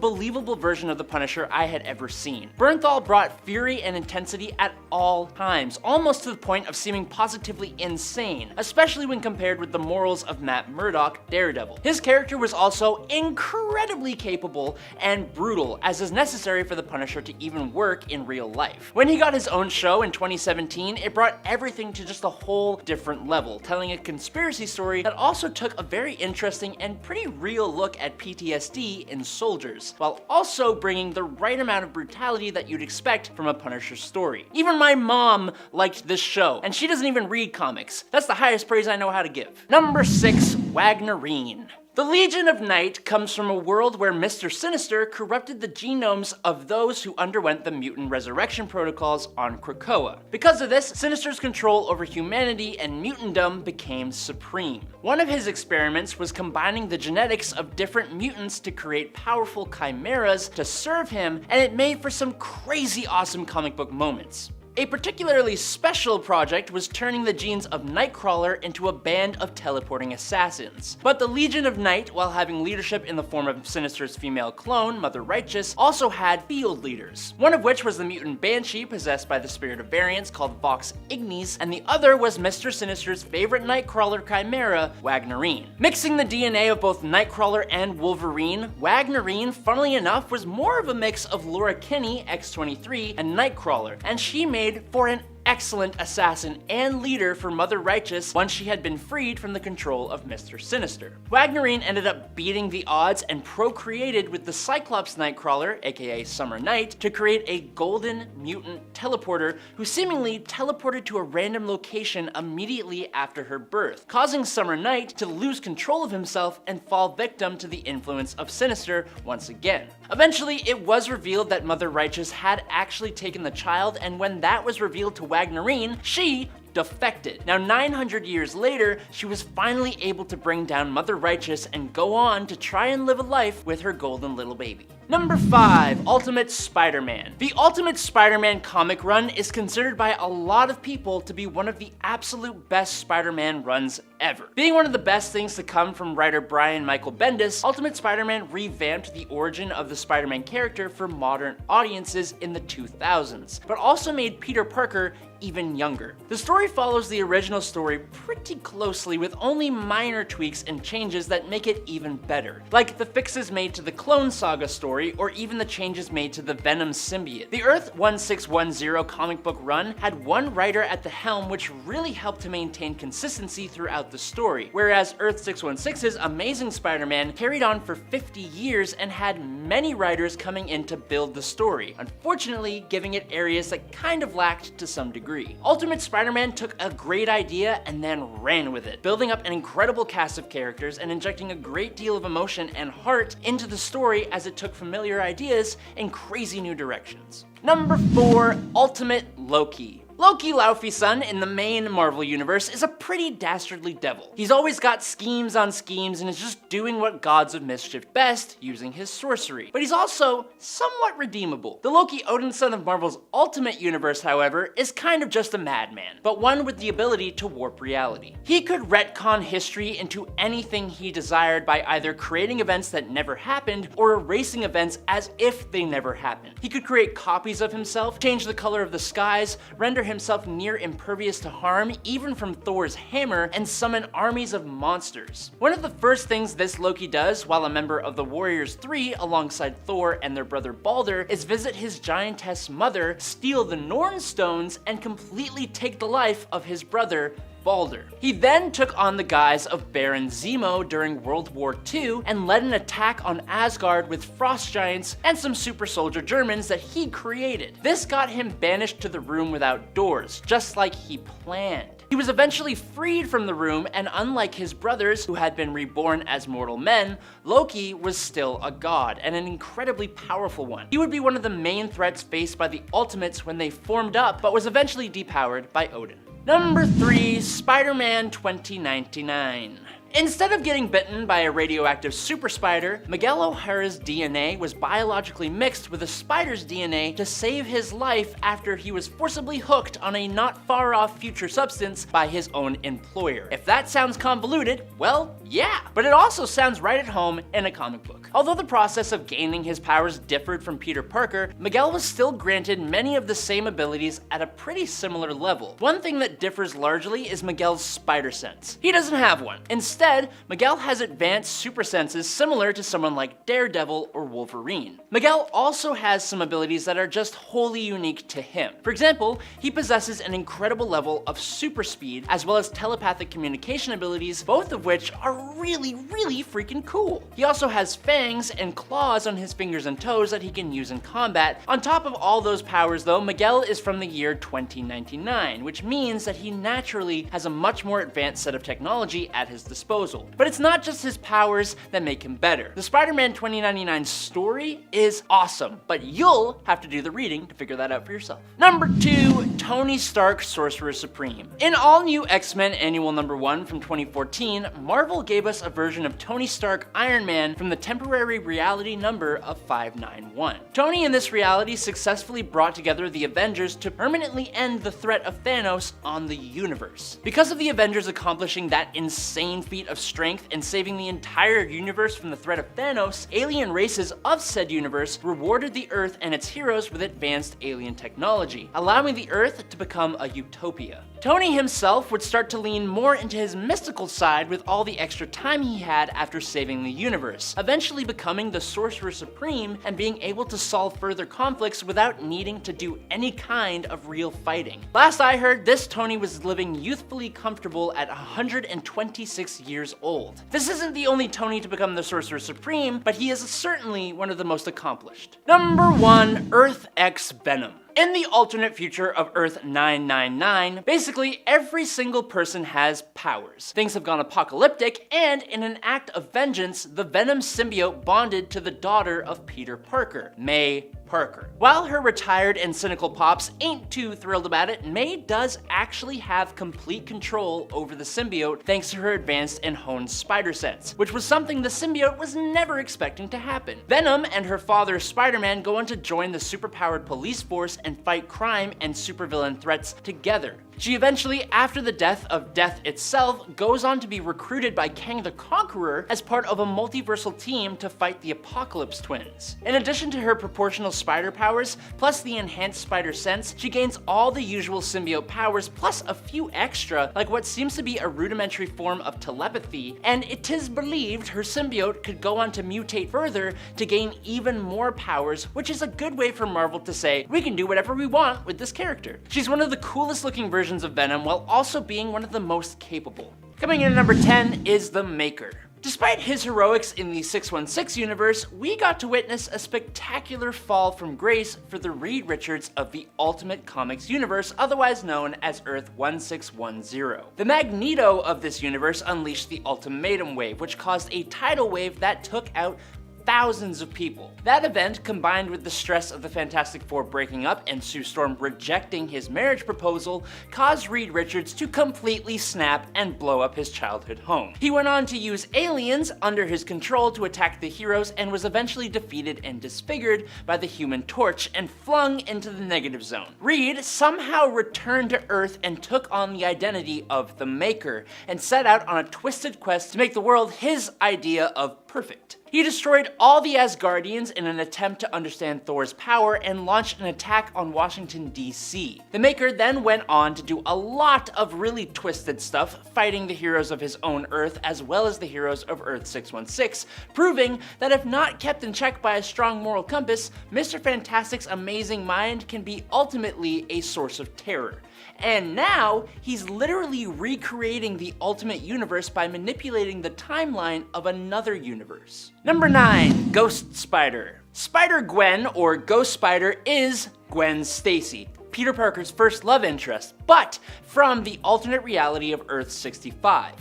believable version of the Punisher I had ever seen. Bernthal brought fury and intensity at all times, almost to the point of seeming positively insane, especially when compared with the morals of Matt Murdock, Daredevil. His character was also incredibly capable and brutal, as is necessary necessary for the Punisher to even work in real life. When he got his own show in 2017, it brought everything to just a whole different level, telling a conspiracy story that also took a very interesting and pretty real look at PTSD in soldiers, while also bringing the right amount of brutality that you'd expect from a Punisher story. Even my mom liked this show, and she doesn't even read comics. That's the highest praise I know how to give. Number 6, Wagnerine. The Legion of Night comes from a world where Mr. Sinister corrupted the genomes of those who underwent the mutant resurrection protocols on Krakoa. Because of this, Sinister's control over humanity and mutantdom became supreme. One of his experiments was combining the genetics of different mutants to create powerful chimeras to serve him, and it made for some crazy awesome comic book moments. A particularly special project was turning the genes of Nightcrawler into a band of teleporting assassins. But the Legion of Night, while having leadership in the form of Sinister's female clone, Mother Righteous, also had field leaders. One of which was the mutant Banshee possessed by the spirit of variance called Vox Ignis, and the other was Mr. Sinister's favorite Nightcrawler chimera, Wagnerine. Mixing the DNA of both Nightcrawler and Wolverine, Wagnerine, funnily enough, was more of a mix of Laura Kinney, X-23, and Nightcrawler, and she made for an excellent assassin and leader for Mother Righteous once she had been freed from the control of Mr. Sinister. Wagnerine ended up beating the odds and procreated with the Cyclops Nightcrawler, aka Summer Night, to create a golden mutant teleporter who seemingly teleported to a random location immediately after her birth, causing Summer Night to lose control of himself and fall victim to the influence of Sinister once again. Eventually, it was revealed that Mother Righteous had actually taken the child, and when that was revealed to Wagnerine, she defected. Now 900 years later, she was finally able to bring down Mother Righteous and go on to try and live a life with her golden little baby. Number 5, Ultimate Spider-Man. The Ultimate Spider-Man comic run is considered by a lot of people to be one of the absolute best Spider-Man runs ever. Being one of the best things to come from writer Brian Michael Bendis, Ultimate Spider-Man revamped the origin of the Spider-Man character for modern audiences in the 2000s, but also made Peter Parker even younger. The story follows the original story pretty closely, with only minor tweaks and changes that make it even better, like the fixes made to the Clone Saga story, or even the changes made to the Venom symbiote. The Earth 1610 comic book run had one writer at the helm, which really helped to maintain consistency throughout the story, whereas Earth 616's Amazing Spider-Man carried on for 50 years and had many writers coming in to build the story, unfortunately giving it areas that kind of lacked to some degree. Ultimate Spider-Man took a great idea and then ran with it, building up an incredible cast of characters and injecting a great deal of emotion and heart into the story as it took familiar ideas in crazy new directions. Number 4, Ultimate Loki. Loki Laufey-san in the main Marvel universe is a pretty dastardly devil. He's always got schemes on schemes and is just doing what gods of mischief best, using his sorcery. But he's also somewhat redeemable. The Loki Odinson of Marvel's Ultimate Universe, however, is kind of just a madman, but one with the ability to warp reality. He could retcon history into anything he desired by either creating events that never happened or erasing events as if they never happened. He could create copies of himself, change the color of the skies, render himself near impervious to harm, even from Thor's hammer, and summon armies of monsters. One of the first things this Loki does while a member of the Warriors 3 alongside Thor and their brother Balder is visit his giantess mother, steal the Norn stones, and completely take the life of his brother Balder. He then took on the guise of Baron Zemo during World War II and led an attack on Asgard with frost giants and some super soldier Germans that he created. This got him banished to the room without doors, just like he planned. He was eventually freed from the room, and unlike his brothers who had been reborn as mortal men, Loki was still a god, and an incredibly powerful one. He would be one of the main threats faced by the Ultimates when they formed up, but was eventually depowered by Odin. Number 3, Spider-Man 2099. Instead of getting bitten by a radioactive super spider, Miguel O'Hara's DNA was biologically mixed with a spider's DNA to save his life after he was forcibly hooked on a not far off future substance by his own employer. If that sounds convoluted, well, yeah, but it also sounds right at home in a comic book. Although the process of gaining his powers differed from Peter Parker, Miguel was still granted many of the same abilities at a pretty similar level. One thing that differs largely is Miguel's spider sense. He doesn't have one. Instead, Instead, Miguel has advanced super senses similar to someone like Daredevil or Wolverine. Miguel also has some abilities that are just wholly unique to him. For example, he possesses an incredible level of super speed as well as telepathic communication abilities, both of which are really freaking cool. He also has fangs and claws on his fingers and toes that he can use in combat. On top of all those powers though, Miguel is from the year 2099, which means that he naturally has a much more advanced set of technology at his disposal. But it's not just his powers that make him better. The Spider-Man 2099 story is awesome, but you'll have to do the reading to figure that out for yourself. Number 2, Tony Stark, Sorcerer Supreme. In all new X-Men Annual Number 1 from 2014, Marvel gave us a version of Tony Stark Iron Man from the temporary reality number of 591. Tony in this reality successfully brought together the Avengers to permanently end the threat of Thanos on the universe. Because of the Avengers accomplishing that insane feat of strength and saving the entire universe from the threat of Thanos, alien races of said universe rewarded the Earth and its heroes with advanced alien technology, allowing the Earth to become a utopia. Tony himself would start to lean more into his mystical side with all the extra time he had after saving the universe, eventually becoming the Sorcerer Supreme and being able to solve further conflicts without needing to do any kind of real fighting. Last I heard, this Tony was living youthfully comfortable at 126 years old. This isn't the only Tony to become the Sorcerer Supreme, but he is certainly one of the most accomplished. Number 1, Earth X Venom. In the alternate future of Earth 999, basically every single person has powers. Things have gone apocalyptic, and in an act of vengeance, the Venom symbiote bonded to the daughter of Peter Parker, May Parker. While her retired and cynical pops ain't too thrilled about it, May does actually have complete control over the symbiote thanks to her advanced and honed spider sense, which was something the symbiote was never expecting to happen. Venom and her father Spider-Man go on to join the superpowered police force and fight crime and supervillain threats together. She eventually, after the death of Death itself, goes on to be recruited by Kang the Conqueror as part of a multiversal team to fight the Apocalypse Twins. In addition to her proportional spider powers, plus the enhanced spider sense, she gains all the usual symbiote powers, plus a few extra, like what seems to be a rudimentary form of telepathy, and it is believed her symbiote could go on to mutate further to gain even more powers, which is a good way for Marvel to say, we can do whatever we want with this character. She's one of the coolest looking versions of Venom while also being one of the most capable. Coming in at number 10 is the Maker. Despite his heroics in the 616 universe, we got to witness a spectacular fall from grace for the Reed Richards of the Ultimate Comics universe, otherwise known as Earth 1610. The Magneto of this universe unleashed the Ultimatum Wave, which caused a tidal wave that took out thousands of people. That event, combined with the stress of the Fantastic Four breaking up and Sue Storm rejecting his marriage proposal, caused Reed Richards to completely snap and blow up his childhood home. He went on to use aliens under his control to attack the heroes and was eventually defeated and disfigured by the Human Torch and flung into the negative zone. Reed somehow returned to Earth and took on the identity of the Maker and set out on a twisted quest to make the world his idea of perfect. He destroyed all the Asgardians in an attempt to understand Thor's power and launched an attack on Washington, D.C. The Maker then went on to do a lot of really twisted stuff, fighting the heroes of his own Earth as well as the heroes of Earth 616, proving that if not kept in check by a strong moral compass, Mr. Fantastic's amazing mind can be ultimately a source of terror. And now, he's literally recreating the Ultimate Universe by manipulating the timeline of another universe. Number 9, Ghost Spider. Spider-Gwen, or Ghost Spider, is Gwen Stacy, Peter Parker's first love interest, but from the alternate reality of Earth 65.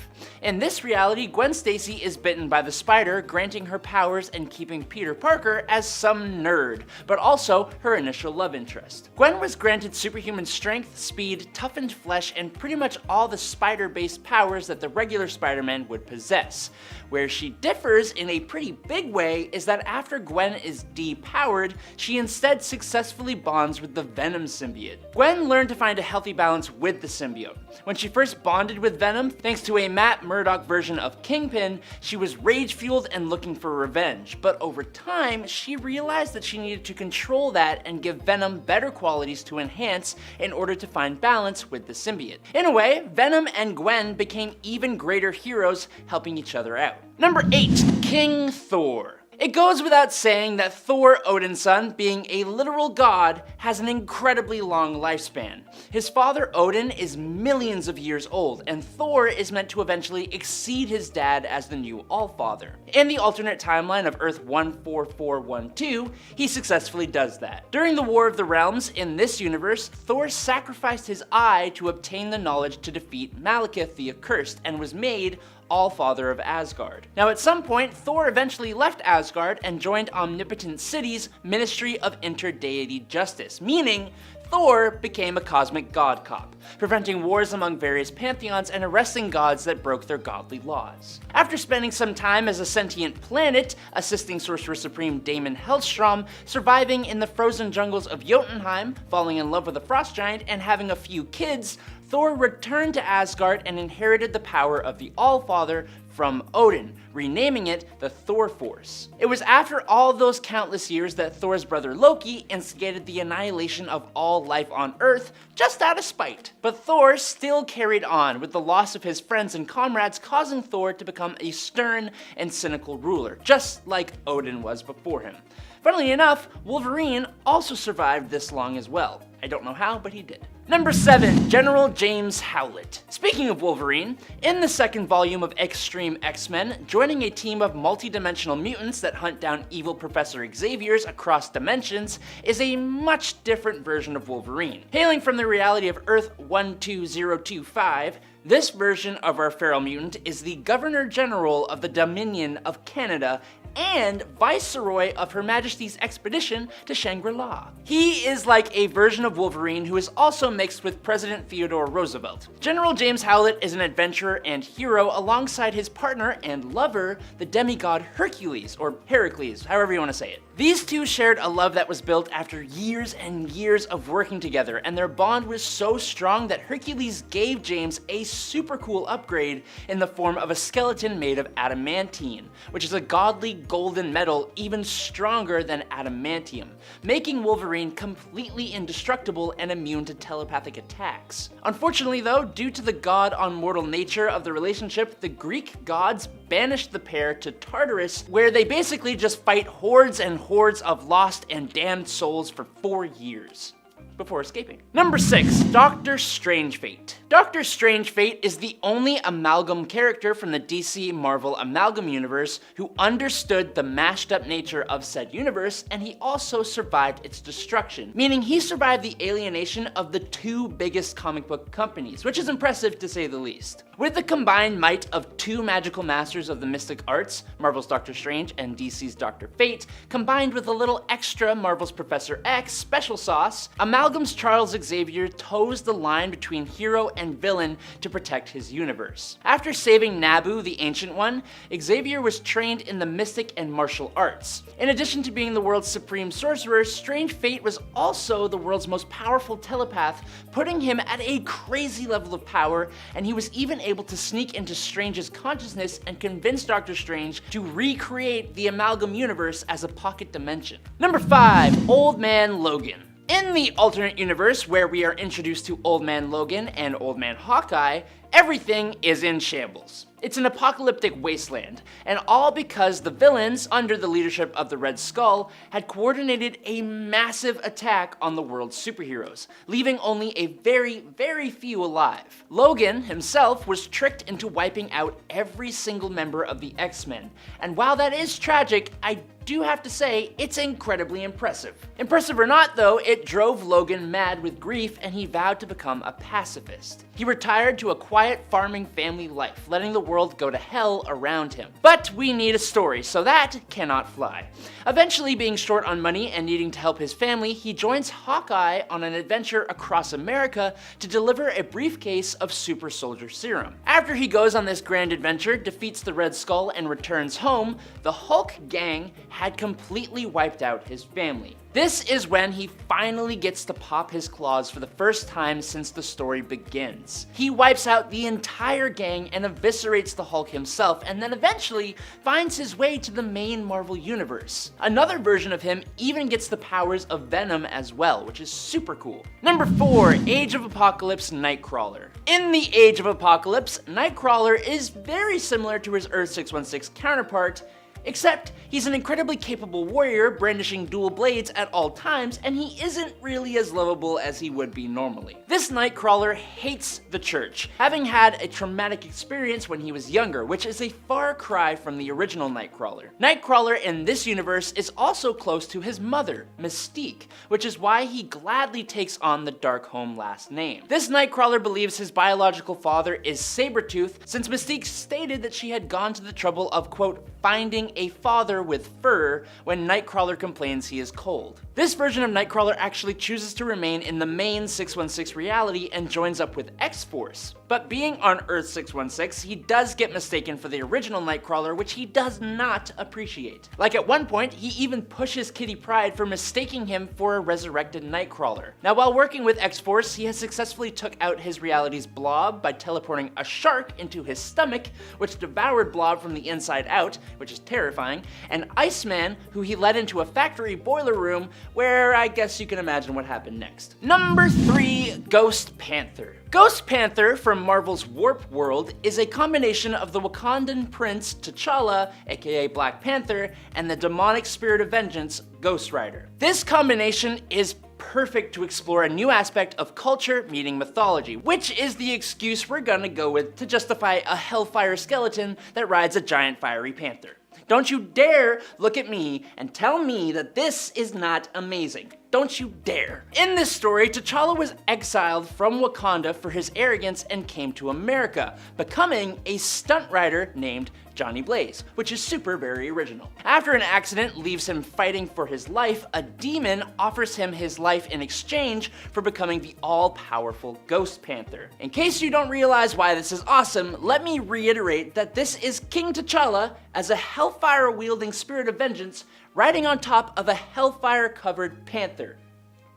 In this reality, Gwen Stacy is bitten by the spider, granting her powers and keeping Peter Parker as some nerd, but also her initial love interest. Gwen was granted superhuman strength, speed, toughened flesh, and pretty much all the spider-based powers that the regular Spider-Man would possess. Where she differs in a pretty big way is that after Gwen is depowered, she instead successfully bonds with the Venom symbiote. symbiote. Gwen learned to find a healthy balance with the symbiote. When she first bonded with Venom, thanks to a Matt Murdock version of Kingpin, she was rage-fueled and looking for revenge. But over time, she realized that she needed to control that and give Venom better qualities to enhance in order to find balance with the symbiote. In a way, Venom and Gwen became even greater heroes, helping each other out. Number 8. King Thor. It goes without saying that Thor, Odin's son, being a literal god, has an incredibly long lifespan. His father Odin is millions of years old, and Thor is meant to eventually exceed his dad as the new Allfather. In the alternate timeline of Earth 14412, he successfully does that. During the War of the Realms in this universe, Thor sacrificed his eye to obtain the knowledge to defeat Malekith the Accursed and was made Allfather of Asgard. Now at some point, Thor eventually left Asgard and joined Omnipotent City's Ministry of Interdeity Justice, meaning Thor became a cosmic god cop, preventing wars among various pantheons and arresting gods that broke their godly laws. After spending some time as a sentient planet, assisting Sorcerer Supreme Daemon Hellstrom, surviving in the frozen jungles of Jotunheim, falling in love with a frost giant, and having a few kids, Thor returned to Asgard and inherited the power of the Allfather from Odin, renaming it the Thor Force. It was after all those countless years that Thor's brother Loki instigated the annihilation of all life on Earth, just out of spite. But Thor still carried on, with the loss of his friends and comrades causing Thor to become a stern and cynical ruler, just like Odin was before him. Funnily enough, Wolverine also survived this long as well. I don't know how, but he did. Number 7. General James Howlett. Speaking of Wolverine, in the second volume of Extreme X-Men, joining a team of multi-dimensional mutants that hunt down evil Professor Xavier's across dimensions is a much different version of Wolverine. Hailing from the reality of Earth 12025, this version of our feral mutant is the Governor General of the Dominion of Canada and Viceroy of Her Majesty's expedition to Shangri-La. He is like a version of Wolverine who is also mixed with President Theodore Roosevelt. General James Howlett is an adventurer and hero alongside his partner and lover, the demigod Hercules, or Heracles, however you want to say it. These two shared a love that was built after years and years of working together, and their bond was so strong that Hercules gave James a super cool upgrade in the form of a skeleton made of adamantine, which is a godly golden metal even stronger than adamantium, making Wolverine completely indestructible and immune to telepathic attacks. Unfortunately though, due to the god on mortal nature of the relationship, the Greek gods banished the pair to Tartarus, where they basically just fight hordes and hordes of lost and damned souls for 4 years before escaping. Number 6. Doctor Strange Fate. Doctor Strange Fate is the only amalgam character from the DC Marvel Amalgam universe who understood the mashed up nature of said universe, and he also survived its destruction, meaning he survived the alienation of the 2 biggest comic book companies, which is impressive to say the least. With the combined might of 2 magical masters of the mystic arts, Marvel's Doctor Strange and DC's Doctor Fate, combined with a little extra Marvel's Professor X special sauce, Amalgam's Charles Xavier toes the line between hero and villain to protect his universe. After saving Nabu, the Ancient One, Xavier was trained in the mystic and martial arts. In addition to being the world's supreme sorcerer, Strange Fate was also the world's most powerful telepath, putting him at a crazy level of power, and he was even able to sneak into Strange's consciousness and convince Doctor Strange to recreate the Amalgam universe as a pocket dimension. Number 5. Old Man Logan. In the alternate universe where we are introduced to Old Man Logan and Old Man Hawkeye, everything is in shambles. It's an apocalyptic wasteland, and all because the villains, under the leadership of the Red Skull, had coordinated a massive attack on the world's superheroes, leaving only a very, very few alive. Logan himself was tricked into wiping out every single member of the X-Men, and while that is tragic, I do have to say it's incredibly impressive. Impressive or not though, it drove Logan mad with grief and he vowed to become a pacifist. He retired to a quiet farming family life, letting the world go to hell around him. But we need a story, so that cannot fly. Eventually being short on money and needing to help his family, he joins Hawkeye on an adventure across America to deliver a briefcase of super soldier serum. After he goes on this grand adventure, defeats the Red Skull and returns home, the Hulk gang had completely wiped out his family. This is when he finally gets to pop his claws for the first time since the story begins. He wipes out the entire gang and eviscerates the Hulk himself, and then eventually finds his way to the main Marvel universe. Another version of him even gets the powers of Venom as well, which is super cool. Number 4, Age of Apocalypse Nightcrawler. In the Age of Apocalypse, Nightcrawler is very similar to his Earth 616 counterpart, except he's an incredibly capable warrior brandishing dual blades at all times, and he isn't really as lovable as he would be normally. This Nightcrawler hates the church, having had a traumatic experience when he was younger, which is a far cry from the original Nightcrawler. Nightcrawler in this universe is also close to his mother, Mystique, which is why he gladly takes on the Darkholme last name. This Nightcrawler believes his biological father is Sabretooth, since Mystique stated that she had gone to the trouble of, quote, finding a father with fur when Nightcrawler complains he is cold. This version of Nightcrawler actually chooses to remain in the main 616 reality and joins up with X-Force. But being on Earth 616, he does get mistaken for the original Nightcrawler, which he does not appreciate. Like at one point, he even pushes Kitty Pryde for mistaking him for a resurrected Nightcrawler. Now while working with X-Force, he has successfully took out his reality's Blob by teleporting a shark into his stomach, which devoured Blob from the inside out, which is terrifying, and Iceman, who he led into a factory boiler room, where I guess you can imagine what happened next. Number 3, Ghost Panther. Ghost Panther from Marvel's Warp World is a combination of the Wakandan prince T'Challa, aka Black Panther, and the demonic spirit of vengeance, Ghost Rider. This combination is perfect to explore a new aspect of culture meeting mythology, which is the excuse we're gonna go with to justify a hellfire skeleton that rides a giant fiery panther. Don't you dare look at me and tell me that this is not amazing. Don't you dare. In this story, T'Challa was exiled from Wakanda for his arrogance and came to America, becoming a stunt rider named Johnny Blaze, which is very original. After an accident leaves him fighting for his life, a demon offers him his life in exchange for becoming the all-powerful Ghost Panther. In case you don't realize why this is awesome, let me reiterate that this is King T'Challa as a hellfire-wielding spirit of vengeance riding on top of a hellfire-covered panther.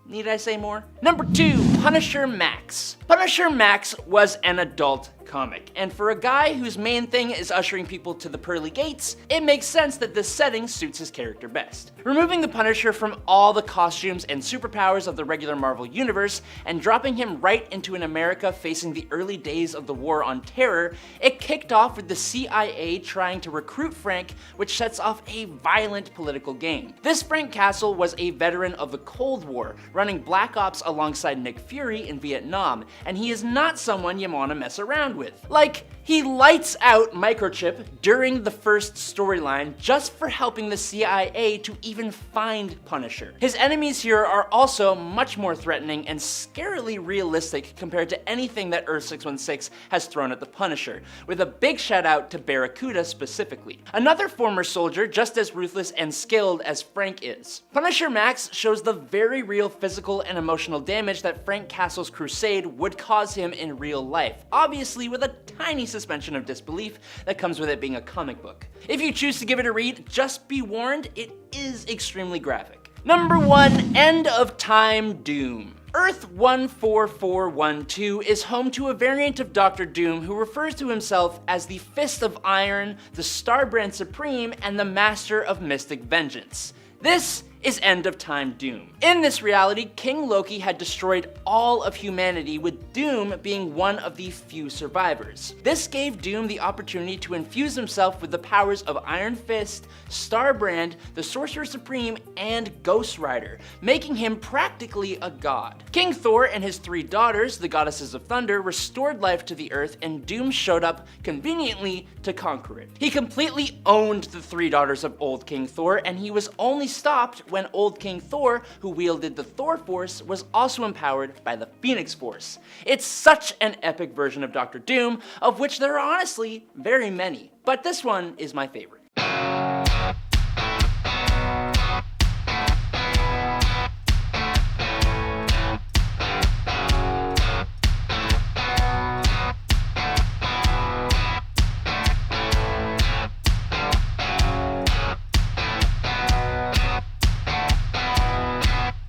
Need I say more? Number 2, Punisher Max. Punisher Max was an adult comic, and for a guy whose main thing is ushering people to the pearly gates, it makes sense that this setting suits his character best. Removing the Punisher from all the costumes and superpowers of the regular Marvel universe and dropping him right into an America facing the early days of the War on Terror, it kicked off with the CIA trying to recruit Frank, which sets off a violent political game. This Frank Castle was a veteran of the Cold War, running Black Ops alongside Nick Fury in Vietnam, and he is not someone you want to mess around with. Like, he lights out Microchip during the first storyline just for helping the CIA to even find Punisher. His enemies here are also much more threatening and scarily realistic compared to anything that Earth 616 has thrown at the Punisher, with a big shout out to Barracuda specifically. Another former soldier just as ruthless and skilled as Frank is. Punisher Max shows the very real physical and emotional damage that Frank Castle's crusade would cause him in real life, obviously with a tiny suspension of disbelief that comes with it being a comic book. If you choose to give it a read, just be warned, it is extremely graphic. Number 1, End of Time Doom. Earth 14412 is home to a variant of Dr. Doom who refers to himself as the Fist of Iron, the Starbrand Supreme, and the Master of Mystic Vengeance. This is End of Time Doom. In this reality, King Loki had destroyed all of humanity, with Doom being one of the few survivors. This gave Doom the opportunity to infuse himself with the powers of Iron Fist, Starbrand, the Sorcerer Supreme, and Ghost Rider, making him practically a god. King Thor and his 3 daughters, the Goddesses of Thunder, restored life to the Earth, and Doom showed up conveniently to conquer it. He completely owned the 3 daughters of Old King Thor, and he was only stopped when Old King Thor, who wielded the Thor Force, was also empowered by the Phoenix Force. It's such an epic version of Dr. Doom, of which there are honestly very many, but this one is my favorite.